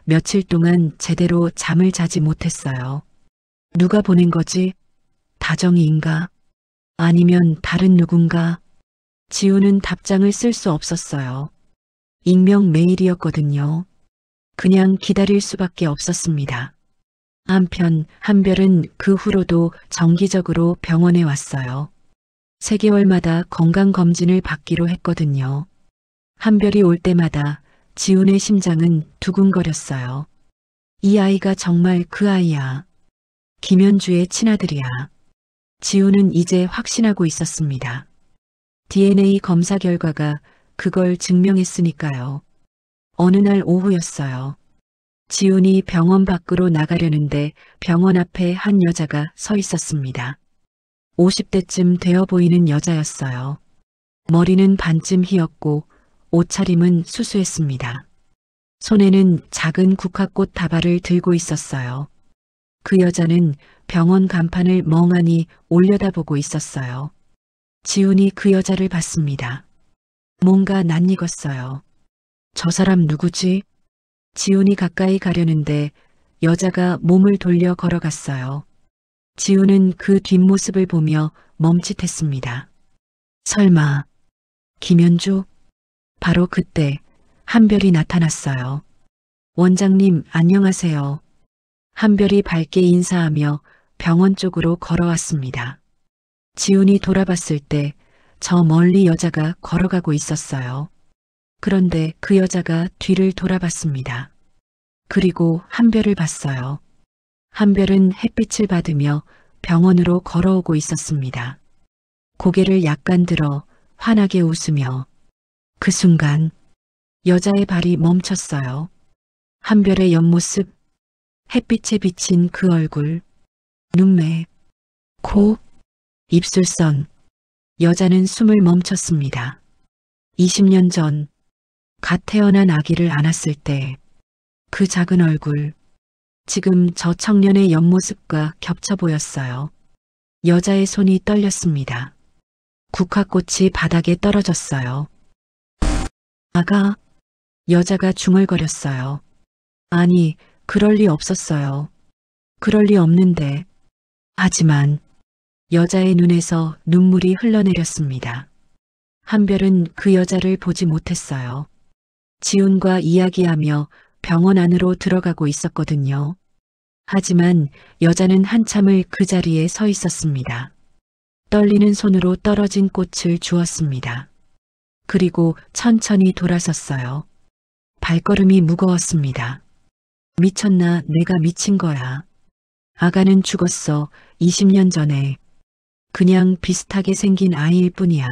며칠 동안 제대로 잠을 자지 못했어요. 누가 보낸 거지? 다정이인가? 아니면 다른 누군가? 지우는 답장을 쓸 수 없었어요. 익명 메일이었거든요. 그냥 기다릴 수밖에 없었습니다. 한편 한별은 그 후로도 정기적으로 병원에 왔어요. 3개월마다 건강검진을 받기로 했거든요. 한별이 올 때마다 지훈의 심장은 두근거렸어요. 이 아이가 정말 그 아이야. 김현주의 친아들이야. 지훈은 이제 확신하고 있었습니다. DNA 검사 결과가 그걸 증명했으니까요. 어느 날 오후였어요. 지훈이 병원 밖으로 나가려는데 병원 앞에 한 여자가 서 있었습니다. 50대쯤 되어 보이는 여자였어요. 머리는 반쯤 휘었고 옷차림은 수수했습니다. 손에는 작은 국화꽃 다발을 들고 있었어요. 그 여자는 병원 간판을 멍하니 올려다보고 있었어요. 지훈이 그 여자를 봤습니다. 뭔가 낯익었어요. 저 사람 누구지? 지훈이 가까이 가려는데 여자가 몸을 돌려 걸어갔어요. 지훈은 그 뒷모습을 보며 멈칫했습니다. 설마 김현주? 바로 그때 한별이 나타났어요. 원장님, 안녕하세요. 한별이 밝게 인사하며 병원 쪽으로 걸어왔습니다. 지훈이 돌아봤을 때 저 멀리 여자가 걸어가고 있었어요. 그런데 그 여자가 뒤를 돌아봤습니다. 그리고 한별을 봤어요. 한별은 햇빛을 받으며 병원으로 걸어오고 있었습니다. 고개를 약간 들어 환하게 웃으며. 그 순간 여자의 발이 멈췄어요. 한별의 옆모습, 햇빛에 비친 그 얼굴, 눈매, 코, 입술선. 여자는 숨을 멈췄습니다. 20년 전 갓 태어난 아기를 안았을 때 그 작은 얼굴, 지금 저 청년의 옆모습과 겹쳐 보였어요. 여자의 손이 떨렸습니다. 국화꽃이 바닥에 떨어졌어요. 아가, 여자가 중얼거렸어요. 아니, 그럴 리 없었어요. 그럴 리 없는데. 하지만 여자의 눈에서 눈물이 흘러내렸습니다. 한별은 그 여자를 보지 못했어요. 지훈과 이야기하며 병원 안으로 들어가고 있었거든요. 하지만 여자는 한참을 그 자리에 서 있었습니다. 떨리는 손으로 떨어진 꽃을 주었습니다. 그리고 천천히 돌아섰어요. 발걸음이 무거웠습니다. 미쳤나, 내가 미친 거야. 아가는 죽었어. 20년 전에. 그냥 비슷하게 생긴 아이일 뿐이야.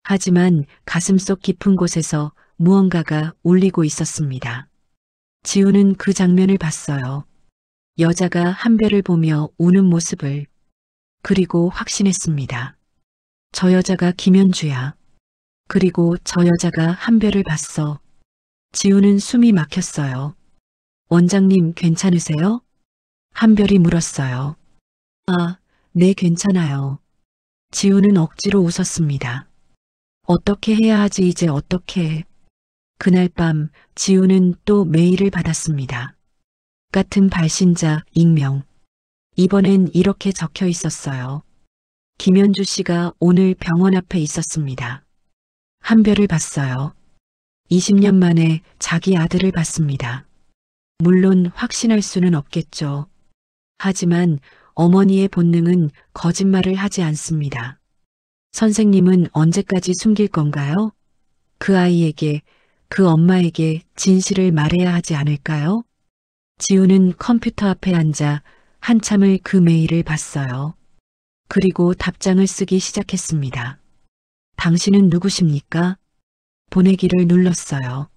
하지만 가슴속 깊은 곳에서 무언가가 울리고 있었습니다. 지우는 그 장면을 봤어요. 여자가 한별을 보며 우는 모습을. 그리고 확신했습니다. 저 여자가 김연주야. 그리고 저 여자가 한별을 봤어. 지우는 숨이 막혔어요. 원장님 괜찮으세요? 한별이 물었어요. 아, 네 괜찮아요. 지우는 억지로 웃었습니다. 어떻게 해야 하지 이제 어떻게 해. 그날 밤 지우는 또 메일을 받았습니다. 같은 발신자 익명. 이번엔 이렇게 적혀 있었어요. 김연주 씨가 오늘 병원 앞에 있었습니다. 한별을 봤어요. 20년 만에 자기 아들을 봤습니다. 물론 확신할 수는 없겠죠. 하지만 어머니의 본능은 거짓말을 하지 않습니다. 선생님은 언제까지 숨길 건가요? 그 아이에게, 그 엄마에게 진실을 말해야 하지 않을까요? 지우는 컴퓨터 앞에 앉아 한참을 그 메일을 봤어요. 그리고 답장을 쓰기 시작했습니다. 당신은 누구십니까? 보내기를 눌렀어요.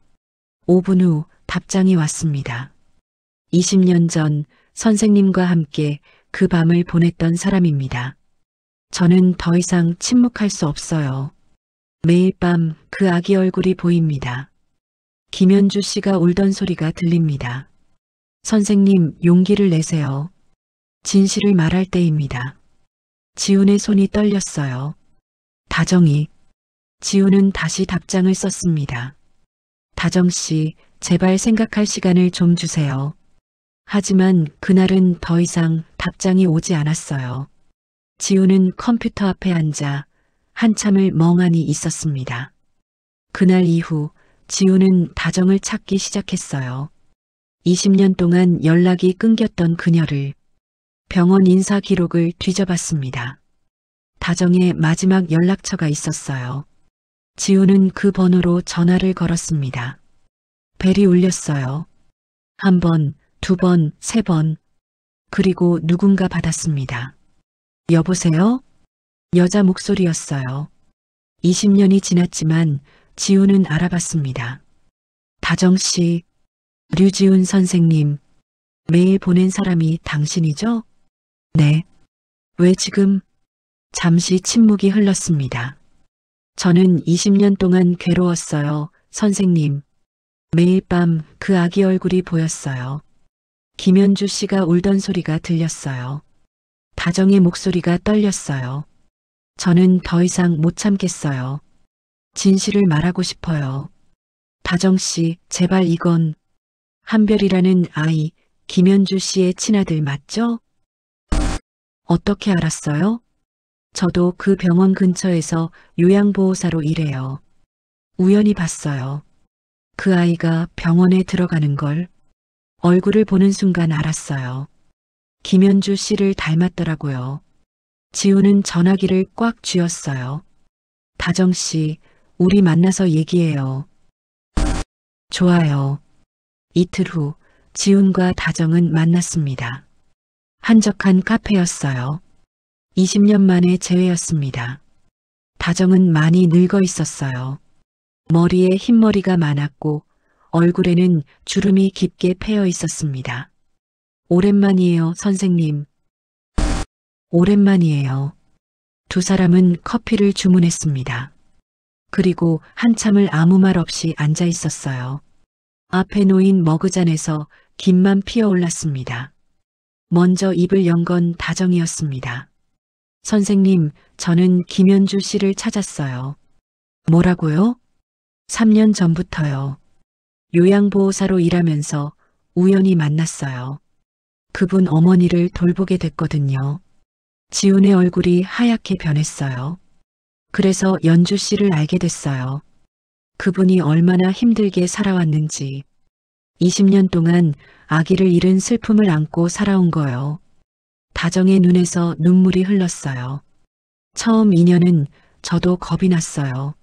5분 후 답장이 왔습니다. 20년 전 선생님과 함께 그 밤을 보냈던 사람입니다. 저는 더 이상 침묵할 수 없어요. 매일 밤 그 아기 얼굴이 보입니다. 김연주 씨가 울던 소리가 들립니다. 선생님, 용기를 내세요. 진실을 말할 때입니다. 지훈의 손이 떨렸어요. 다정이. 지훈은 다시 답장을 썼습니다. 다정 씨, 제발 생각할 시간을 좀 주세요. 하지만 그날은 더 이상 답장이 오지 않았어요. 지훈은 컴퓨터 앞에 앉아 한참을 멍하니 있었습니다. 그날 이후 지훈은 다정을 찾기 시작했어요. 20년 동안 연락이 끊겼던 그녀를. 병원 인사 기록을 뒤져봤습니다. 다정의 마지막 연락처가 있었어요. 지훈은 그 번호로 전화를 걸었습니다. 벨이 울렸어요. 한 번, 두 번, 세 번. 그리고 누군가 받았습니다. 여보세요? 여자 목소리였어요. 20년이 지났지만 지훈은 알아봤습니다. 다정 씨, 류지훈 선생님, 메일 보낸 사람이 당신이죠? 네. 왜 지금? 잠시 침묵이 흘렀습니다. 저는 20년 동안 괴로웠어요, 선생님. 매일 밤 그 아기 얼굴이 보였어요. 김연주 씨가 울던 소리가 들렸어요. 다정의 목소리가 떨렸어요. 저는 더 이상 못 참겠어요. 진실을 말하고 싶어요. 다정 씨, 제발 이건 한별이라는 아이, 김연주 씨의 친아들 맞죠? 어떻게 알았어요? 저도 그 병원 근처에서 요양보호사로 일해요. 우연히 봤어요. 그 아이가 병원에 들어가는 걸. 얼굴을 보는 순간 알았어요. 김연주 씨를 닮았더라고요. 지우는 전화기를 꽉 쥐었어요. 다정 씨, 우리 만나서 얘기해요. 좋아요. 이틀 후 지훈과 다정은 만났습니다. 한적한 카페였어요. 20년 만의 재회였습니다. 다정은 많이 늙어 있었어요. 머리에 흰머리가 많았고 얼굴에는 주름이 깊게 패여 있었습니다. 오랜만이에요, 선생님. 오랜만이에요. 두 사람은 커피를 주문했습니다. 그리고 한참을 아무 말 없이 앉아 있었어요. 앞에 놓인 머그잔에서 김만 피어올랐습니다. 먼저 입을 연 건 다정이었습니다. 선생님, 저는 김연주 씨를 찾았어요. 뭐라고요? 3년 전부터요. 요양보호사로 일하면서 우연히 만났어요. 그분 어머니를 돌보게 됐거든요. 지훈의 얼굴이 하얗게 변했어요. 그래서 연주 씨를 알게 됐어요. 그분이 얼마나 힘들게 살아왔는지. 20년 동안 아기를 잃은 슬픔을 안고 살아온 거요. 다정의 눈에서 눈물이 흘렀어요. 처음 인연은 저도 겁이 났어요.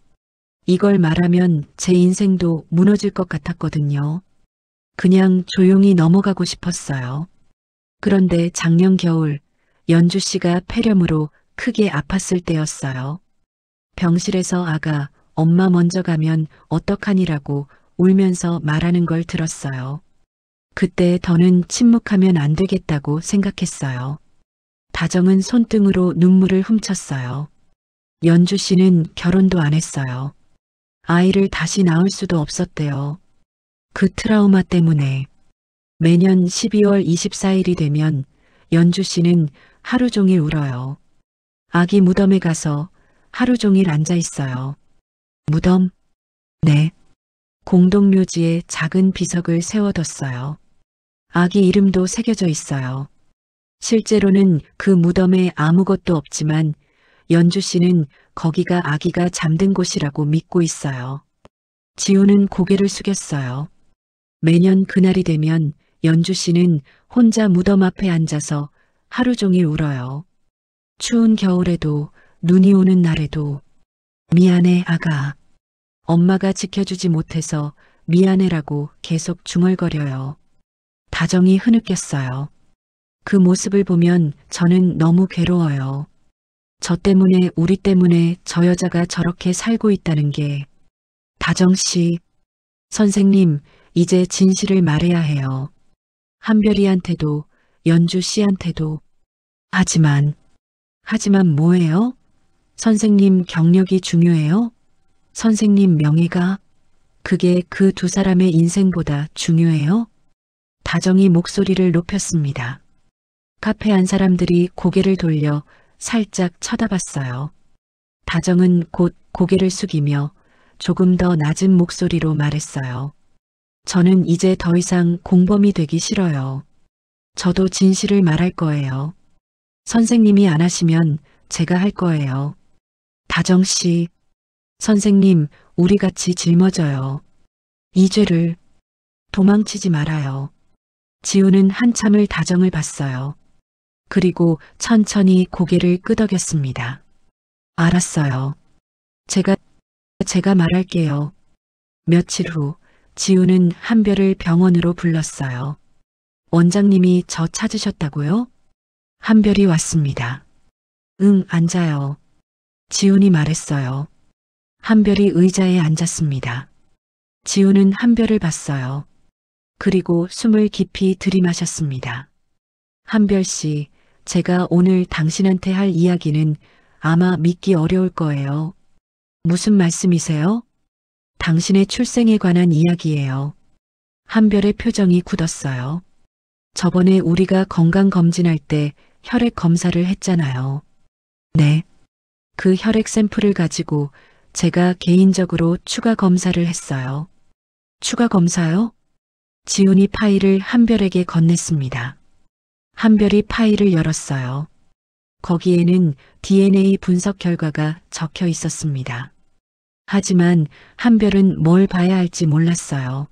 이걸 말하면 제 인생도 무너질 것 같았거든요. 그냥 조용히 넘어가고 싶었어요. 그런데 작년 겨울 연주 씨가 폐렴으로 크게 아팠을 때였어요. 병실에서 아가 엄마 먼저 가면 어떡하니라고 울면서 말하는 걸 들었어요. 그때 더는 침묵하면 안 되겠다고 생각했어요. 다정은 손등으로 눈물을 훔쳤어요. 연주 씨는 결혼도 안 했어요. 아이를 다시 낳을 수도 없었대요. 그 트라우마 때문에 매년 12월 24일이 되면 연주 씨는 하루 종일 울어요. 아기 무덤에 가서 하루 종일 앉아 있어요. 무덤? 네. 공동묘지에 작은 비석을 세워뒀어요. 아기 이름도 새겨져 있어요. 실제로는 그 무덤에 아무것도 없지만 연주 씨는 거기가 아기가 잠든 곳이라고 믿고 있어요. 지우는 고개를 숙였어요. 매년 그날이 되면 연주 씨는 혼자 무덤 앞에 앉아서 하루 종일 울어요. 추운 겨울에도 눈이 오는 날에도 미안해 아가. 엄마가 지켜주지 못해서 미안해라고 계속 중얼거려요. 다정이 흐느꼈어요. 그 모습을 보면 저는 너무 괴로워요. 저 때문에 우리 때문에 저 여자가 저렇게 살고 있다는 게. 다정 씨, 선생님 이제 진실을 말해야 해요. 한별이한테도 연주 씨한테도. 하지만 뭐예요? 선생님 경력이 중요해요? 선생님 명예가? 그게 그 두 사람의 인생보다 중요해요? 다정이 목소리를 높였습니다. 카페 안 사람들이 고개를 돌려 살짝 쳐다봤어요. 다정은 곧 고개를 숙이며 조금 더 낮은 목소리로 말했어요. 저는 이제 더 이상 공범이 되기 싫어요. 저도 진실을 말할 거예요. 선생님이 안 하시면 제가 할 거예요. 다정 씨, 선생님, 우리 같이 짊어져요. 이 죄를 도망치지 말아요. 지우는 한참을 다정을 봤어요. 그리고 천천히 고개를 끄덕였습니다. 알았어요. 제가 말할게요. 며칠 후 지우는 한별을 병원으로 불렀어요. 원장님이 저 찾으셨다고요? 한별이 왔습니다. 응, 앉아요. 지훈이 말했어요. 한별이 의자에 앉았습니다. 지훈은 한별을 봤어요. 그리고 숨을 깊이 들이마셨습니다. 한별 씨, 제가 오늘 당신한테 할 이야기는 아마 믿기 어려울 거예요. 무슨 말씀이세요? 당신의 출생에 관한 이야기예요. 한별의 표정이 굳었어요. 저번에 우리가 건강검진할 때 혈액 검사를 했잖아요. 네. 그 혈액 샘플을 가지고 제가 개인적으로 추가 검사를 했어요. 추가 검사요? 지훈이 파일을 한별에게 건넸습니다. 한별이 파일을 열었어요. 거기에는 DNA 분석 결과가 적혀 있었습니다. 하지만 한별은 뭘 봐야 할지 몰랐어요.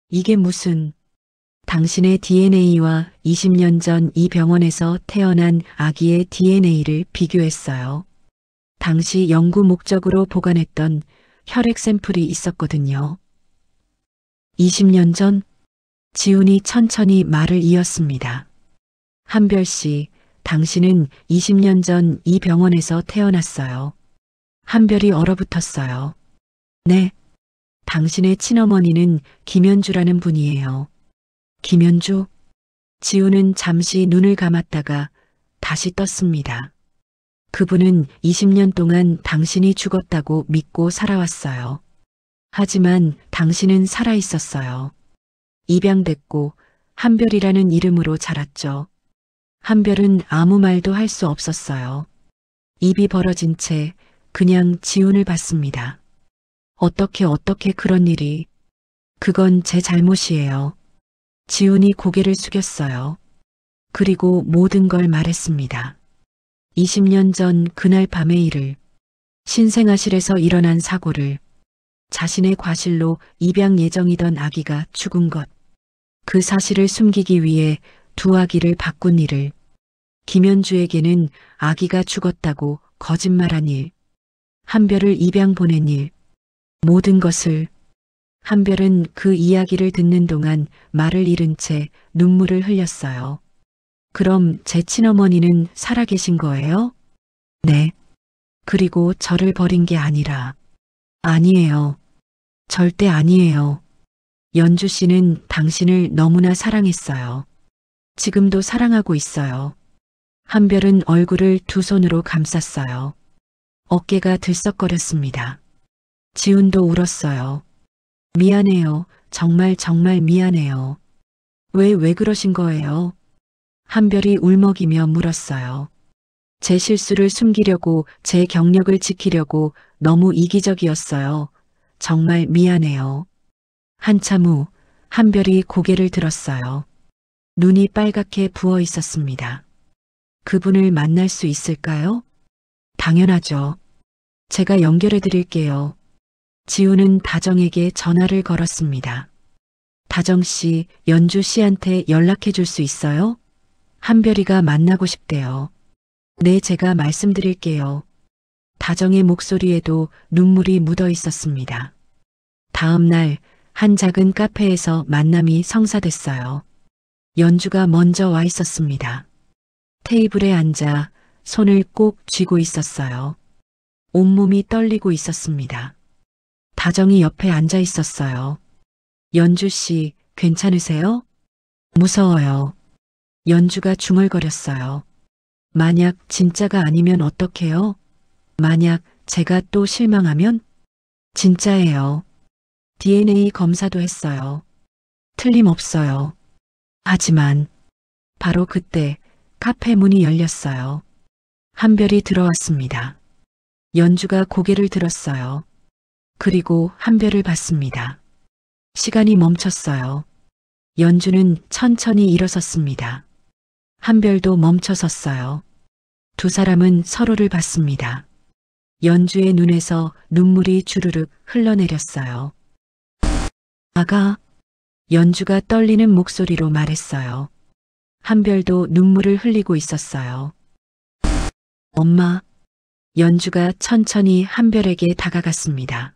이게 무슨... 당신의 DNA와 20년 전 이 병원에서 태어난 아기의 DNA를 비교했어요. 당시 연구 목적으로 보관했던 혈액 샘플이 있었거든요. 20년 전? 지훈이 천천히 말을 이었습니다. 한별 씨, 당신은 20년 전 이 병원에서 태어났어요. 한별이 얼어붙었어요. 네. 당신의 친어머니는 김연주라는 분이에요. 김연주? 지우는 잠시 눈을 감았다가 다시 떴습니다. 그분은 20년 동안 당신이 죽었다고 믿고 살아왔어요. 하지만 당신은 살아있었어요. 입양됐고 한별이라는 이름으로 자랐죠. 한별은 아무 말도 할 수 없었어요. 입이 벌어진 채 그냥 지훈을 봤습니다. 어떻게 그런 일이... 그건 제 잘못이에요. 지훈이 고개를 숙였어요. 그리고 모든 걸 말했습니다. 20년 전 그날 밤의 일을, 신생아실에서 일어난 사고를, 자신의 과실로 입양 예정이던 아기가 죽은 것, 그 사실을 숨기기 위해 두 아기를 바꾼 일을, 김현주에게는 아기가 죽었다고 거짓말한 일, 한별을 입양 보낸 일, 모든 것을. 한별은 그 이야기를 듣는 동안 말을 잃은 채 눈물을 흘렸어요. 그럼 제 친어머니는 살아계신 거예요? 네. 그리고 저를 버린 게 아니라. 아니에요. 절대 아니에요. 연주 씨는 당신을 너무나 사랑했어요. 지금도 사랑하고 있어요. 한별은 얼굴을 두 손으로 감쌌어요. 어깨가 들썩거렸습니다. 지훈도 울었어요. 미안해요. 정말 정말 미안해요. 왜 그러신 거예요? 한별이 울먹이며 물었어요. 제 실수를 숨기려고, 제 경력을 지키려고 너무 이기적이었어요. 정말 미안해요. 한참 후 한별이 고개를 들었어요. 눈이 빨갛게 부어 있었습니다. 그분을 만날 수 있을까요? 당연하죠. 제가 연결해 드릴게요. 지훈은 다정에게 전화를 걸었습니다. 다정 씨, 연주 씨한테 연락해 줄 수 있어요? 한별이가 만나고 싶대요. 네, 제가 말씀드릴게요. 다정의 목소리에도 눈물이 묻어 있었습니다. 다음 날 한 작은 카페에서 만남이 성사됐어요. 연주가 먼저 와 있었습니다. 테이블에 앉아 손을 꼭 쥐고 있었어요. 온몸이 떨리고 있었습니다. 다정이 옆에 앉아 있었어요. 연주 씨, 괜찮으세요? 무서워요. 연주가 중얼거렸어요. 만약 진짜가 아니면 어떡해요? 만약 제가 또 실망하면? 진짜예요. DNA 검사도 했어요. 틀림없어요. 하지만 바로 그때 카페 문이 열렸어요. 한별이 들어왔습니다. 연주가 고개를 들었어요. 그리고 한별을 봤습니다. 시간이 멈췄어요. 연주는 천천히 일어섰습니다. 한별도 멈춰섰어요. 두 사람은 서로를 봤습니다. 연주의 눈에서 눈물이 주르륵 흘러내렸어요. 아가, 연주가 떨리는 목소리로 말했어요. 한별도 눈물을 흘리고 있었어요. 엄마, 연주가 천천히 한별에게 다가갔습니다.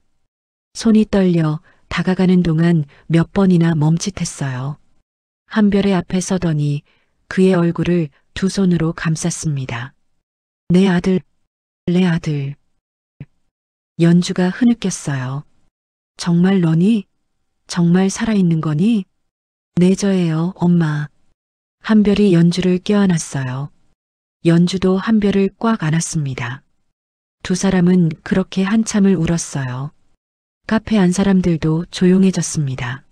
손이 떨려 다가가는 동안 몇 번이나 멈칫했어요. 한별의 앞에 서더니 그의 얼굴을 두 손으로 감쌌습니다. 내 아들, 내 아들. 연주가 흐느꼈어요. 정말 너니? 정말 살아있는 거니? 네, 저예요, 엄마. 한별이 연주를 껴안았어요. 연주도 한별을 꽉 안았습니다. 두 사람은 그렇게 한참을 울었어요. 카페 안 사람들도 조용해졌습니다.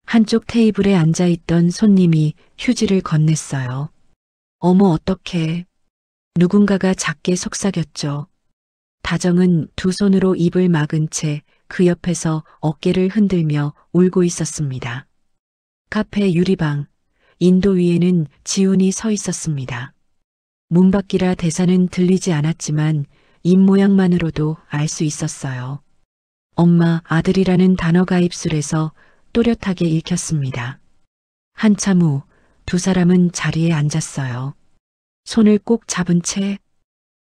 한쪽 테이블에 앉아있던 손님이 휴지를 건넸어요. 어머, 어떡해. 누군가가 작게 속삭였죠. 다정은 두 손으로 입을 막은 채 그 옆에서 어깨를 흔들며 울고 있었습니다. 카페 유리방, 인도 위에는 지훈이 서 있었습니다. 문 밖이라 대사는 들리지 않았지만 입모양만으로도 알 수 있었어요. 엄마, 아들이라는 단어가 입술에서 또렷하게 읽혔습니다. 한참 후 두 사람은 자리에 앉았어요. 손을 꼭 잡은 채,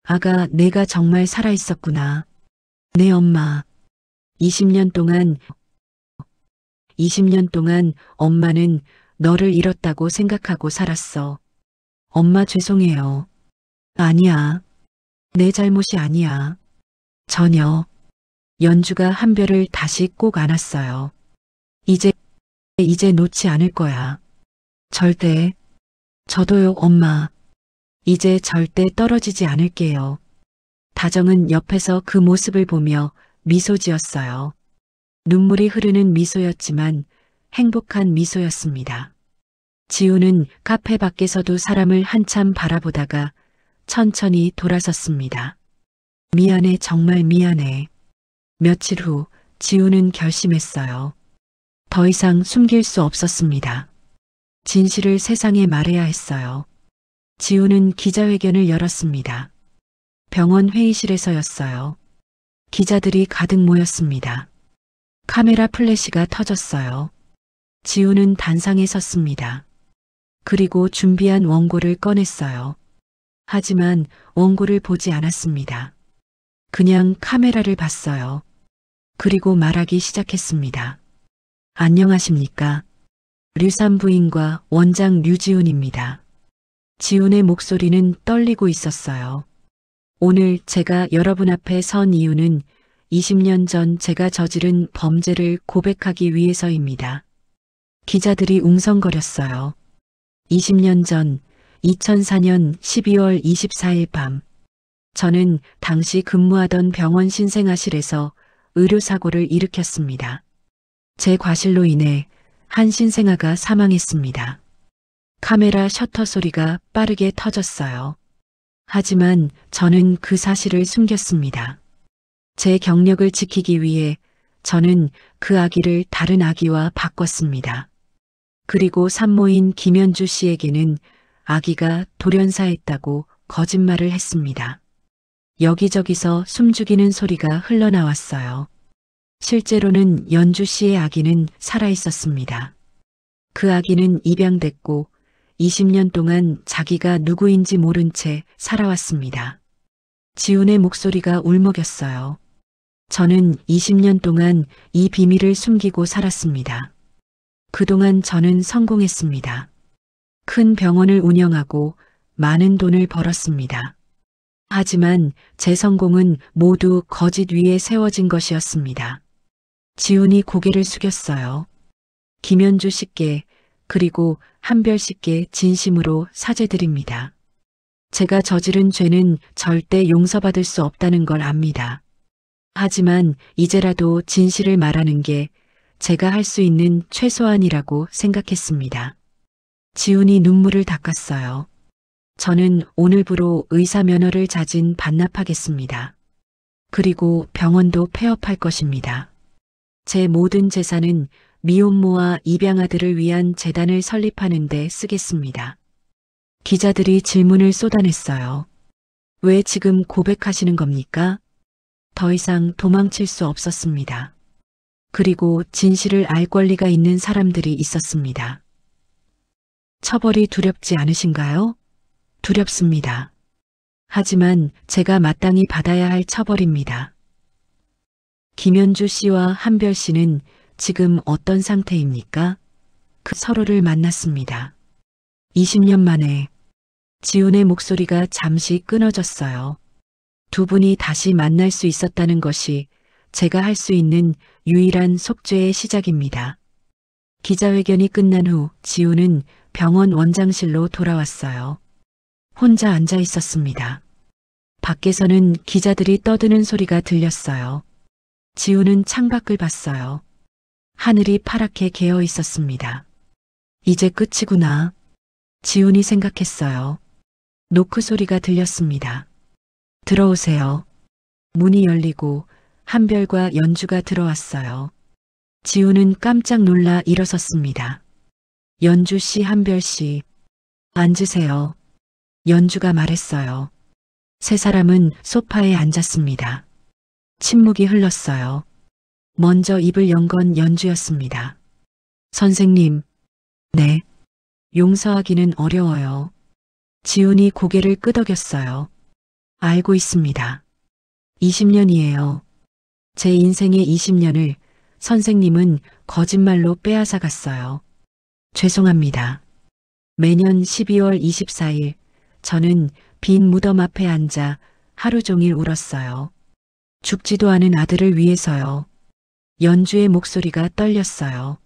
아가, 내가 정말 살아있었구나. 네, 엄마. 20년 동안 엄마는 너를 잃었다고 생각하고 살았어. 엄마 죄송해요. 아니야. 내 잘못이 아니야. 전혀. 연주가 한별을 다시 꼭 안았어요. 이제 놓지 않을 거야. 절대. 저도요, 엄마. 이제 절대 떨어지지 않을게요. 다정은 옆에서 그 모습을 보며 미소 지었어요. 눈물이 흐르는 미소였지만 행복한 미소였습니다. 지우는 카페 밖에서도 사람을 한참 바라보다가 천천히 돌아섰습니다. 미안해, 정말 미안해. 며칠 후 지우는 결심했어요. 더 이상 숨길 수 없었습니다. 진실을 세상에 말해야 했어요. 지우는 기자회견을 열었습니다. 병원 회의실에서였어요. 기자들이 가득 모였습니다. 카메라 플래시가 터졌어요. 지우는 단상에 섰습니다. 그리고 준비한 원고를 꺼냈어요. 하지만 원고를 보지 않았습니다. 그냥 카메라를 봤어요. 그리고 말하기 시작했습니다. 안녕하십니까? 류산부인과 원장 류지훈입니다. 지훈의 목소리는 떨리고 있었어요. 오늘 제가 여러분 앞에 선 이유는 20년 전 제가 저지른 범죄를 고백하기 위해서입니다. 기자들이 웅성거렸어요. 20년 전 2004년 12월 24일 밤 저는 당시 근무하던 병원 신생아실에서 의료사고를 일으켰습니다. 제 과실로 인해 한 신생아가 사망했습니다. 카메라 셔터 소리가 빠르게 터졌어요. 하지만 저는 그 사실을 숨겼습니다. 제 경력을 지키기 위해 저는 그 아기를 다른 아기와 바꿨습니다. 그리고 산모인 김현주 씨에게는 아기가 돌연사했다고 거짓말을 했습니다. 여기저기서 숨죽이는 소리가 흘러나왔어요. 실제로는 연주 씨의 아기는 살아있었습니다. 그 아기는 입양됐고 20년 동안 자기가 누구인지 모른 채 살아왔습니다. 지훈의 목소리가 울먹였어요. 저는 20년 동안 이 비밀을 숨기고 살았습니다. 그동안 저는 성공했습니다. 큰 병원을 운영하고 많은 돈을 벌었습니다. 하지만 제 성공은 모두 거짓 위에 세워진 것이었습니다. 지훈이 고개를 숙였어요. 김현주 씨께 그리고 한별 씨께 진심으로 사죄드립니다. 제가 저지른 죄는 절대 용서받을 수 없다는 걸 압니다. 하지만 이제라도 진실을 말하는 게 제가 할 수 있는 최소한이라고 생각했습니다. 지훈이 눈물을 닦았어요. 저는 오늘부로 의사 면허를 자진 반납하겠습니다. 그리고 병원도 폐업할 것입니다. 제 모든 재산은 미혼모와 입양아들을 위한 재단을 설립하는 데 쓰겠습니다. 기자들이 질문을 쏟아냈어요. 왜 지금 고백하시는 겁니까? 더 이상 도망칠 수 없었습니다. 그리고 진실을 알 권리가 있는 사람들이 있었습니다. 처벌이 두렵지 않으신가요? 두렵습니다. 하지만 제가 마땅히 받아야 할 처벌입니다. 김현주 씨와 한별 씨는 지금 어떤 상태입니까? 서로를 만났습니다. 20년 만에 지훈의 목소리가 잠시 끊어졌어요. 두 분이 다시 만날 수 있었다는 것이 제가 할 수 있는 유일한 속죄의 시작입니다. 기자회견이 끝난 후 지훈은 병원 원장실로 돌아왔어요. 혼자 앉아 있었습니다. 밖에서는 기자들이 떠드는 소리가 들렸어요. 지훈은 창밖을 봤어요. 하늘이 파랗게 개어 있었습니다. 이제 끝이구나. 지훈이 생각했어요. 노크 소리가 들렸습니다. 들어오세요. 문이 열리고 한별과 연주가 들어왔어요. 지훈은 깜짝 놀라 일어섰습니다. 연주 씨, 한별 씨, 앉으세요. 연주가 말했어요. 세 사람은 소파에 앉았습니다. 침묵이 흘렀어요. 먼저 입을 연 건 연주였습니다. 선생님, 네. 용서하기는 어려워요. 지훈이 고개를 끄덕였어요. 알고 있습니다. 20년이에요. 제 인생의 20년을 선생님은 거짓말로 빼앗아갔어요. 죄송합니다. 매년 12월 24일 저는 빈 무덤 앞에 앉아 하루 종일 울었어요. 죽지도 않은 아들을 위해서요. 연주의 목소리가 떨렸어요.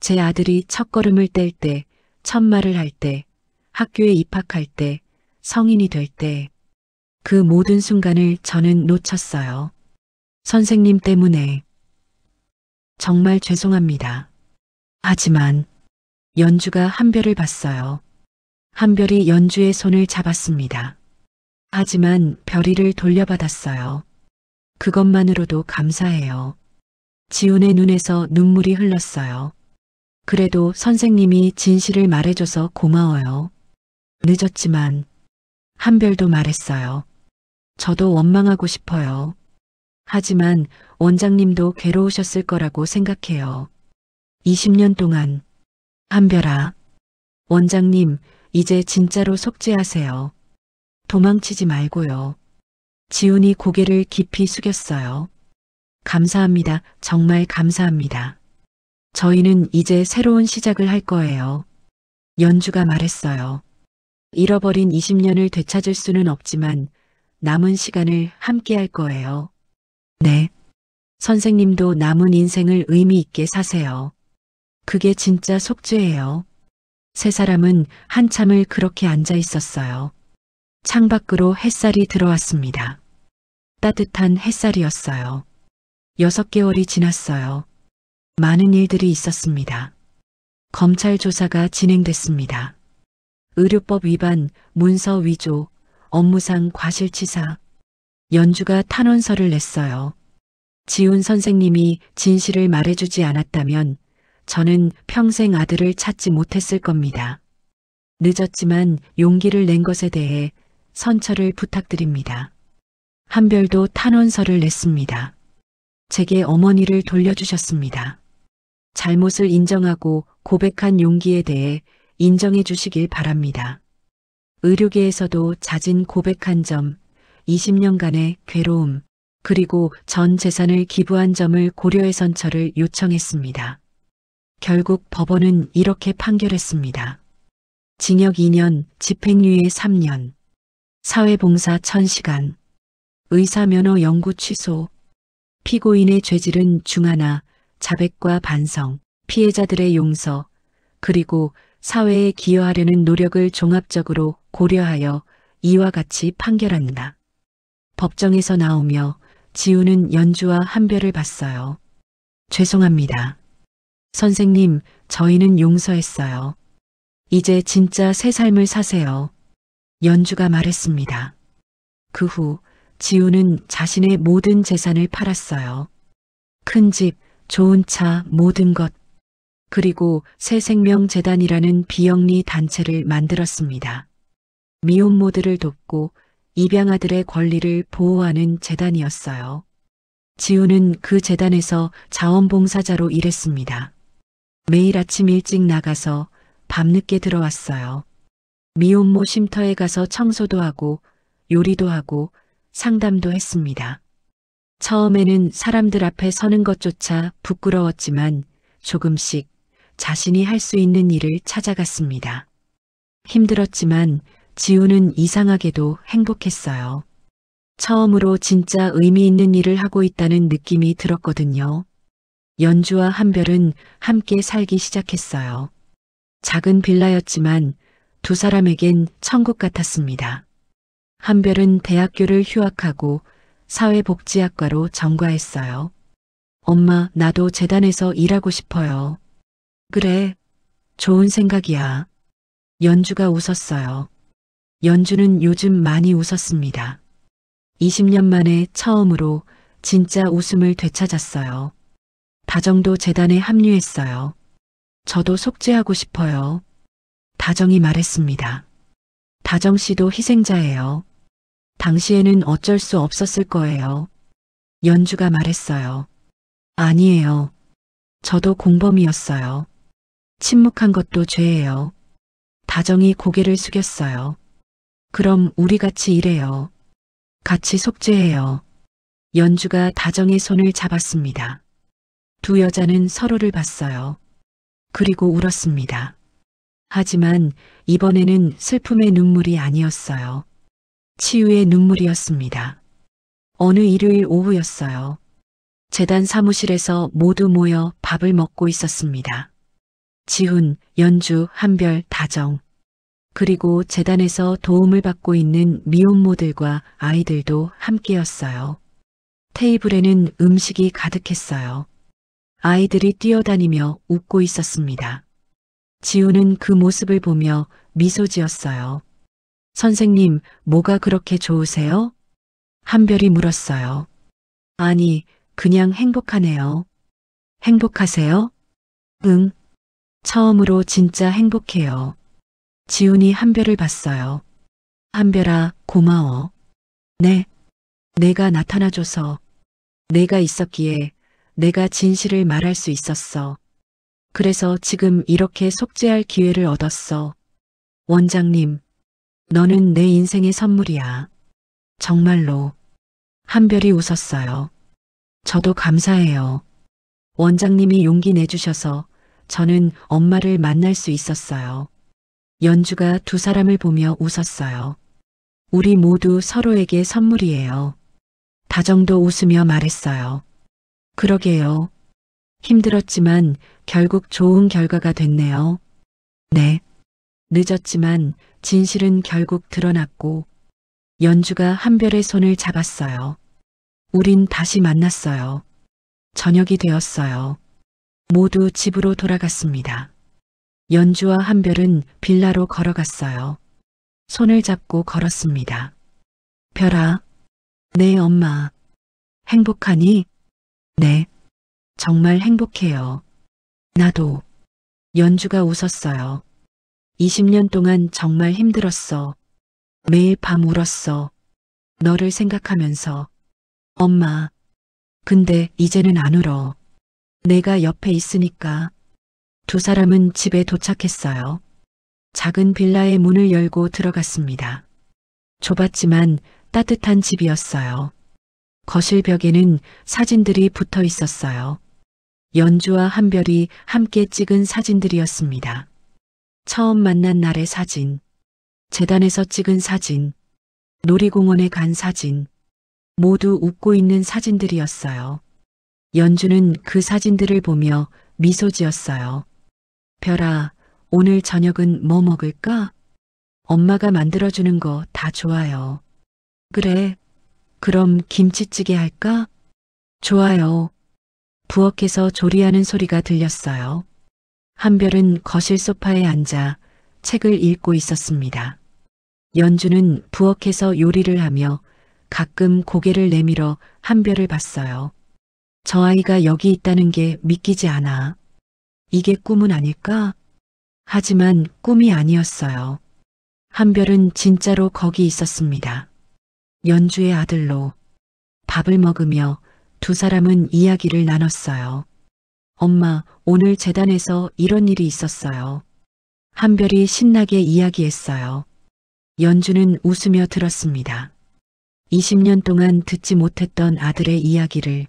제 아들이 첫걸음을 뗄 때, 첫 말을 할 때, 학교에 입학할 때, 성인이 될 때, 그 모든 순간을 저는 놓쳤어요. 선생님 때문에. 정말 죄송합니다. 하지만 연주가 한별을 봤어요. 한별이 연주의 손을 잡았습니다. 하지만 별이를 돌려받았어요. 그것만으로도 감사해요. 지훈의 눈에서 눈물이 흘렀어요. 그래도 선생님이 진실을 말해줘서 고마워요. 늦었지만 한별도 말했어요. 저도 원망하고 싶어요. 하지만 원장님도 괴로우셨을 거라고 생각해요. 20년 동안. 한별아, 원장님, 이제 진짜로 속죄하세요. 도망치지 말고요. 지훈이 고개를 깊이 숙였어요. 감사합니다. 정말 감사합니다. 저희는 이제 새로운 시작을 할 거예요. 연주가 말했어요. 잃어버린 20년을 되찾을 수는 없지만 남은 시간을 함께 할 거예요. 네. 선생님도 남은 인생을 의미 있게 사세요. 그게 진짜 속죄예요. 세 사람은 한참을 그렇게 앉아 있었어요. 창밖으로 햇살이 들어왔습니다. 따뜻한 햇살이었어요. 6개월이 지났어요. 많은 일들이 있었습니다. 검찰 조사가 진행됐습니다. 의료법 위반, 문서 위조, 업무상 과실치사. 연주가 탄원서를 냈어요. 지훈 선생님이 진실을 말해주지 않았다면 저는 평생 아들을 찾지 못했을 겁니다. 늦었지만 용기를 낸 것에 대해 선처를 부탁드립니다. 한별도 탄원서를 냈습니다. 제게 어머니를 돌려주셨습니다. 잘못을 인정하고 고백한 용기에 대해 인정해 주시길 바랍니다. 의료계에서도 잦은 고백한 점, 20년간의 괴로움, 그리고 전 재산을 기부한 점을 고려해 선처를 요청했습니다. 결국 법원은 이렇게 판결했습니다. 징역 2년, 집행유예 3년, 사회봉사 1000시간, 의사면허 영구 취소, 피고인의 죄질은 중하나 자백과 반성, 피해자들의 용서, 그리고 사회에 기여하려는 노력을 종합적으로 고려하여 이와 같이 판결한다. 법정에서 나오며 지훈은 연주와 한별을 봤어요. 죄송합니다. 선생님, 저희는 용서했어요. 이제 진짜 새 삶을 사세요. 연주가 말했습니다. 그 후 지훈은 자신의 모든 재산을 팔았어요. 큰 집, 좋은 차, 모든 것. 그리고 새생명재단이라는 비영리 단체를 만들었습니다. 미혼모들을 돕고 입양아들의 권리를 보호하는 재단이었어요. 지훈은 그 재단에서 자원봉사자로 일했습니다. 매일 아침 일찍 나가서 밤늦게 들어왔어요. 미혼모 쉼터에 가서 청소도 하고 요리도 하고 상담도 했습니다. 처음에는 사람들 앞에 서는 것조차 부끄러웠지만 조금씩 자신이 할 수 있는 일을 찾아갔습니다. 힘들었지만 지훈은 이상하게도 행복했어요. 처음으로 진짜 의미 있는 일을 하고 있다는 느낌이 들었거든요. 연주와 한별은 함께 살기 시작했어요. 작은 빌라였지만 두 사람에겐 천국 같았습니다. 한별은 대학교를 휴학하고 사회복지학과로 전과했어요. 엄마, 나도 재단에서 일하고 싶어요. 그래, 좋은 생각이야. 연주가 웃었어요. 연주는 요즘 많이 웃었습니다. 20년 만에 처음으로 진짜 웃음을 되찾았어요. 다정도 재단에 합류했어요. 저도 속죄하고 싶어요. 다정이 말했습니다. 다정 씨도 희생자예요. 당시에는 어쩔 수 없었을 거예요. 연주가 말했어요. 아니에요. 저도 공범이었어요. 침묵한 것도 죄예요. 다정이 고개를 숙였어요. 그럼 우리 같이 일해요. 같이 속죄해요. 연주가 다정의 손을 잡았습니다. 두 여자는 서로를 봤어요. 그리고 울었습니다. 하지만 이번에는 슬픔의 눈물이 아니었어요. 치유의 눈물이었습니다. 어느 일요일 오후였어요. 재단 사무실에서 모두 모여 밥을 먹고 있었습니다. 지훈, 연주, 한별, 다정, 그리고 재단에서 도움을 받고 있는 미혼모들과 아이들도 함께였어요. 테이블에는 음식이 가득했어요. 아이들이 뛰어다니며 웃고 있었습니다. 지훈은 그 모습을 보며 미소 지었어요. 선생님, 뭐가 그렇게 좋으세요? 한별이 물었어요. 아니, 그냥 행복하네요. 행복하세요? 응. 처음으로 진짜 행복해요. 지훈이 한별을 봤어요. 한별아, 고마워. 네, 내가 나타나줘서, 내가 있었기에 내가 진실을 말할 수 있었어. 그래서 지금 이렇게 속죄할 기회를 얻었어. 원장님, 너는 내 인생의 선물이야. 정말로. 한별이 웃었어요. 저도 감사해요. 원장님이 용기 내주셔서 저는 엄마를 만날 수 있었어요. 연주가 두 사람을 보며 웃었어요. 우리 모두 서로에게 선물이에요. 다정도 웃으며 말했어요. 그러게요. 힘들었지만 결국 좋은 결과가 됐네요. 네. 늦었지만 진실은 결국 드러났고 연주가 한별의 손을 잡았어요. 우린 다시 만났어요. 저녁이 되었어요. 모두 집으로 돌아갔습니다. 연주와 한별은 빌라로 걸어갔어요. 손을 잡고 걸었습니다. 별아, 네 엄마. 행복하니? 네. 정말 행복해요. 나도. 연주가 웃었어요. 20년 동안 정말 힘들었어. 매일 밤 울었어. 너를 생각하면서. 엄마. 근데 이제는 안 울어. 내가 옆에 있으니까. 두 사람은 집에 도착했어요. 작은 빌라의 문을 열고 들어갔습니다. 좁았지만 따뜻한 집이었어요. 거실 벽에는 사진들이 붙어 있었어요. 연주와 한별이 함께 찍은 사진들이었습니다. 처음 만난 날의 사진, 재단에서 찍은 사진, 놀이공원에 간 사진, 모두 웃고 있는 사진들이었어요. 연주는 그 사진들을 보며 미소 지었어요. 별아, 오늘 저녁은 뭐 먹을까? 엄마가 만들어주는 거 다 좋아요. 그래, 그럼 김치찌개 할까? 좋아요. 부엌에서 조리하는 소리가 들렸어요. 한별은 거실 소파에 앉아 책을 읽고 있었습니다. 연주는 부엌에서 요리를 하며 가끔 고개를 내밀어 한별을 봤어요. 저 아이가 여기 있다는 게 믿기지 않아. 이게 꿈은 아닐까? 하지만 꿈이 아니었어요. 한별은 진짜로 거기 있었습니다. 연주의 아들로 밥을 먹으며 두 사람은 이야기를 나눴어요. 엄마, 오늘 재단에서 이런 일이 있었어요. 한별이 신나게 이야기했어요. 연주는 웃으며 들었습니다. 20년 동안 듣지 못했던 아들의 이야기를.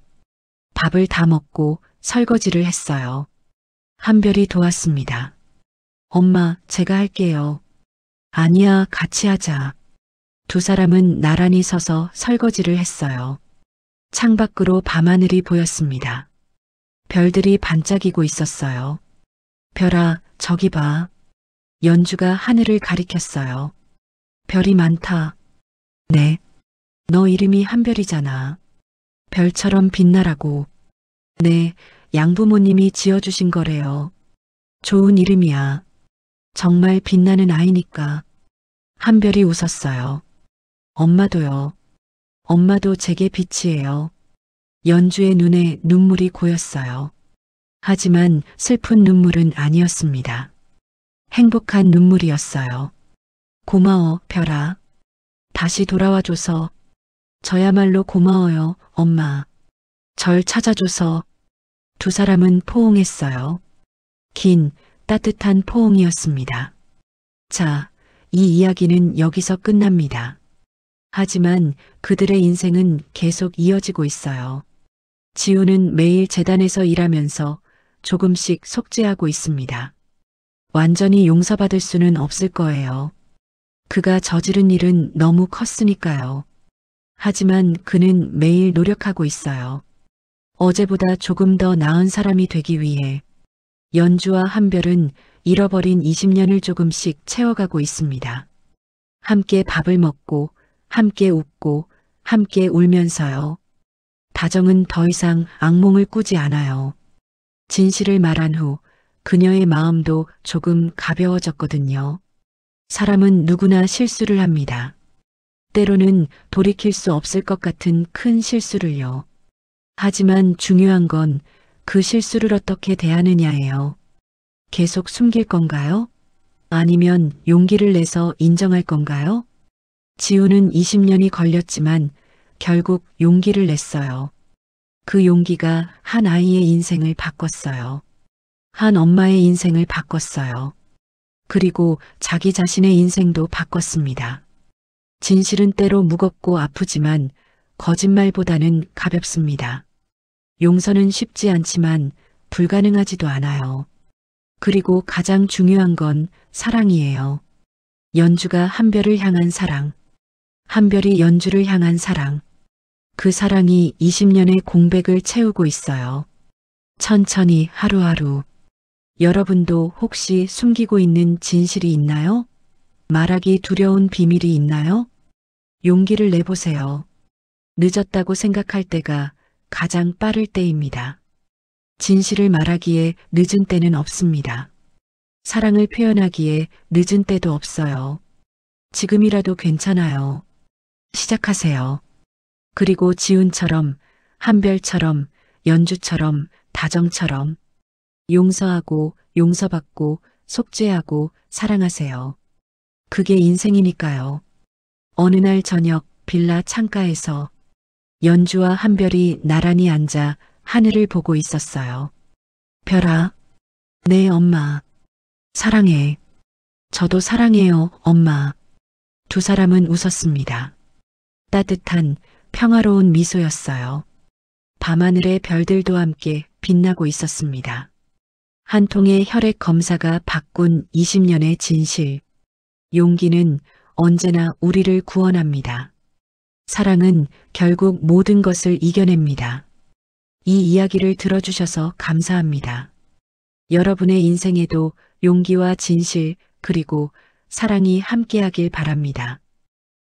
밥을 다 먹고 설거지를 했어요. 한별이 도왔습니다. 엄마, 제가 할게요. 아니야, 같이 하자. 두 사람은 나란히 서서 설거지를 했어요. 창밖으로 밤하늘이 보였습니다. 별들이 반짝이고 있었어요. 별아, 저기 봐. 연주가 하늘을 가리켰어요. 별이 많다. 네. 너 이름이 한별이잖아. 별처럼 빛나라고. 네, 양부모님이 지어주신 거래요. 좋은 이름이야. 정말 빛나는 아이니까. 한별이 웃었어요. 엄마도요. 엄마도 제게 빛이에요. 연주의 눈에 눈물이 고였어요. 하지만 슬픈 눈물은 아니었습니다. 행복한 눈물이었어요. 고마워, 별아. 다시 돌아와줘서. 저야말로 고마워요, 엄마. 절 찾아줘서. 두 사람은 포옹했어요. 긴, 따뜻한 포옹이었습니다. 자, 이 이야기는 여기서 끝납니다. 하지만 그들의 인생은 계속 이어지고 있어요. 지우는 매일 재단에서 일하면서 조금씩 속죄하고 있습니다. 완전히 용서받을 수는 없을 거예요. 그가 저지른 일은 너무 컸으니까요. 하지만 그는 매일 노력하고 있어요. 어제보다 조금 더 나은 사람이 되기 위해. 연주와 한별은 잃어버린 20년을 조금씩 채워가고 있습니다. 함께 밥을 먹고, 함께 웃고, 함께 울면서요. 다정은 더 이상 악몽을 꾸지 않아요. 진실을 말한 후 그녀의 마음도 조금 가벼워졌거든요. 사람은 누구나 실수를 합니다. 때로는 돌이킬 수 없을 것 같은 큰 실수를요. 하지만 중요한 건 그 실수를 어떻게 대하느냐예요. 계속 숨길 건가요? 아니면 용기를 내서 인정할 건가요? 지우는 20년이 걸렸지만 결국 용기를 냈어요. 그 용기가 한 아이의 인생을 바꿨어요. 한 엄마의 인생을 바꿨어요. 그리고 자기 자신의 인생도 바꿨습니다. 진실은 때로 무겁고 아프지만 거짓말보다는 가볍습니다. 용서는 쉽지 않지만 불가능하지도 않아요. 그리고 가장 중요한 건 사랑이에요. 연주가 한별을 향한 사랑, 한별이 연주를 향한 사랑. 그 사랑이 20년의 공백을 채우고 있어요. 천천히 하루하루. 여러분도 혹시 숨기고 있는 진실이 있나요? 말하기 두려운 비밀이 있나요? 용기를 내보세요. 늦었다고 생각할 때가 가장 빠를 때입니다. 진실을 말하기에 늦은 때는 없습니다. 사랑을 표현하기에 늦은 때도 없어요. 지금이라도 괜찮아요. 시작하세요. 그리고 지훈처럼, 한별처럼, 연주처럼, 다정처럼 용서하고 용서받고 속죄하고 사랑하세요. 그게 인생이니까요. 어느 날 저녁 빌라 창가에서 연주와 한별이 나란히 앉아 하늘을 보고 있었어요. 별아, 네 엄마. 사랑해. 저도 사랑해요, 엄마. 두 사람은 웃었습니다. 따뜻한 평화로운 미소였어요. 밤하늘의 별들도 함께 빛나고 있었습니다. 한 통의 혈액 검사가 바꾼 20년의 진실. 용기는 언제나 우리를 구원합니다. 사랑은 결국 모든 것을 이겨냅니다. 이 이야기를 들어주셔서 감사합니다. 여러분의 인생에도 용기와 진실 그리고 사랑이 함께하길 바랍니다.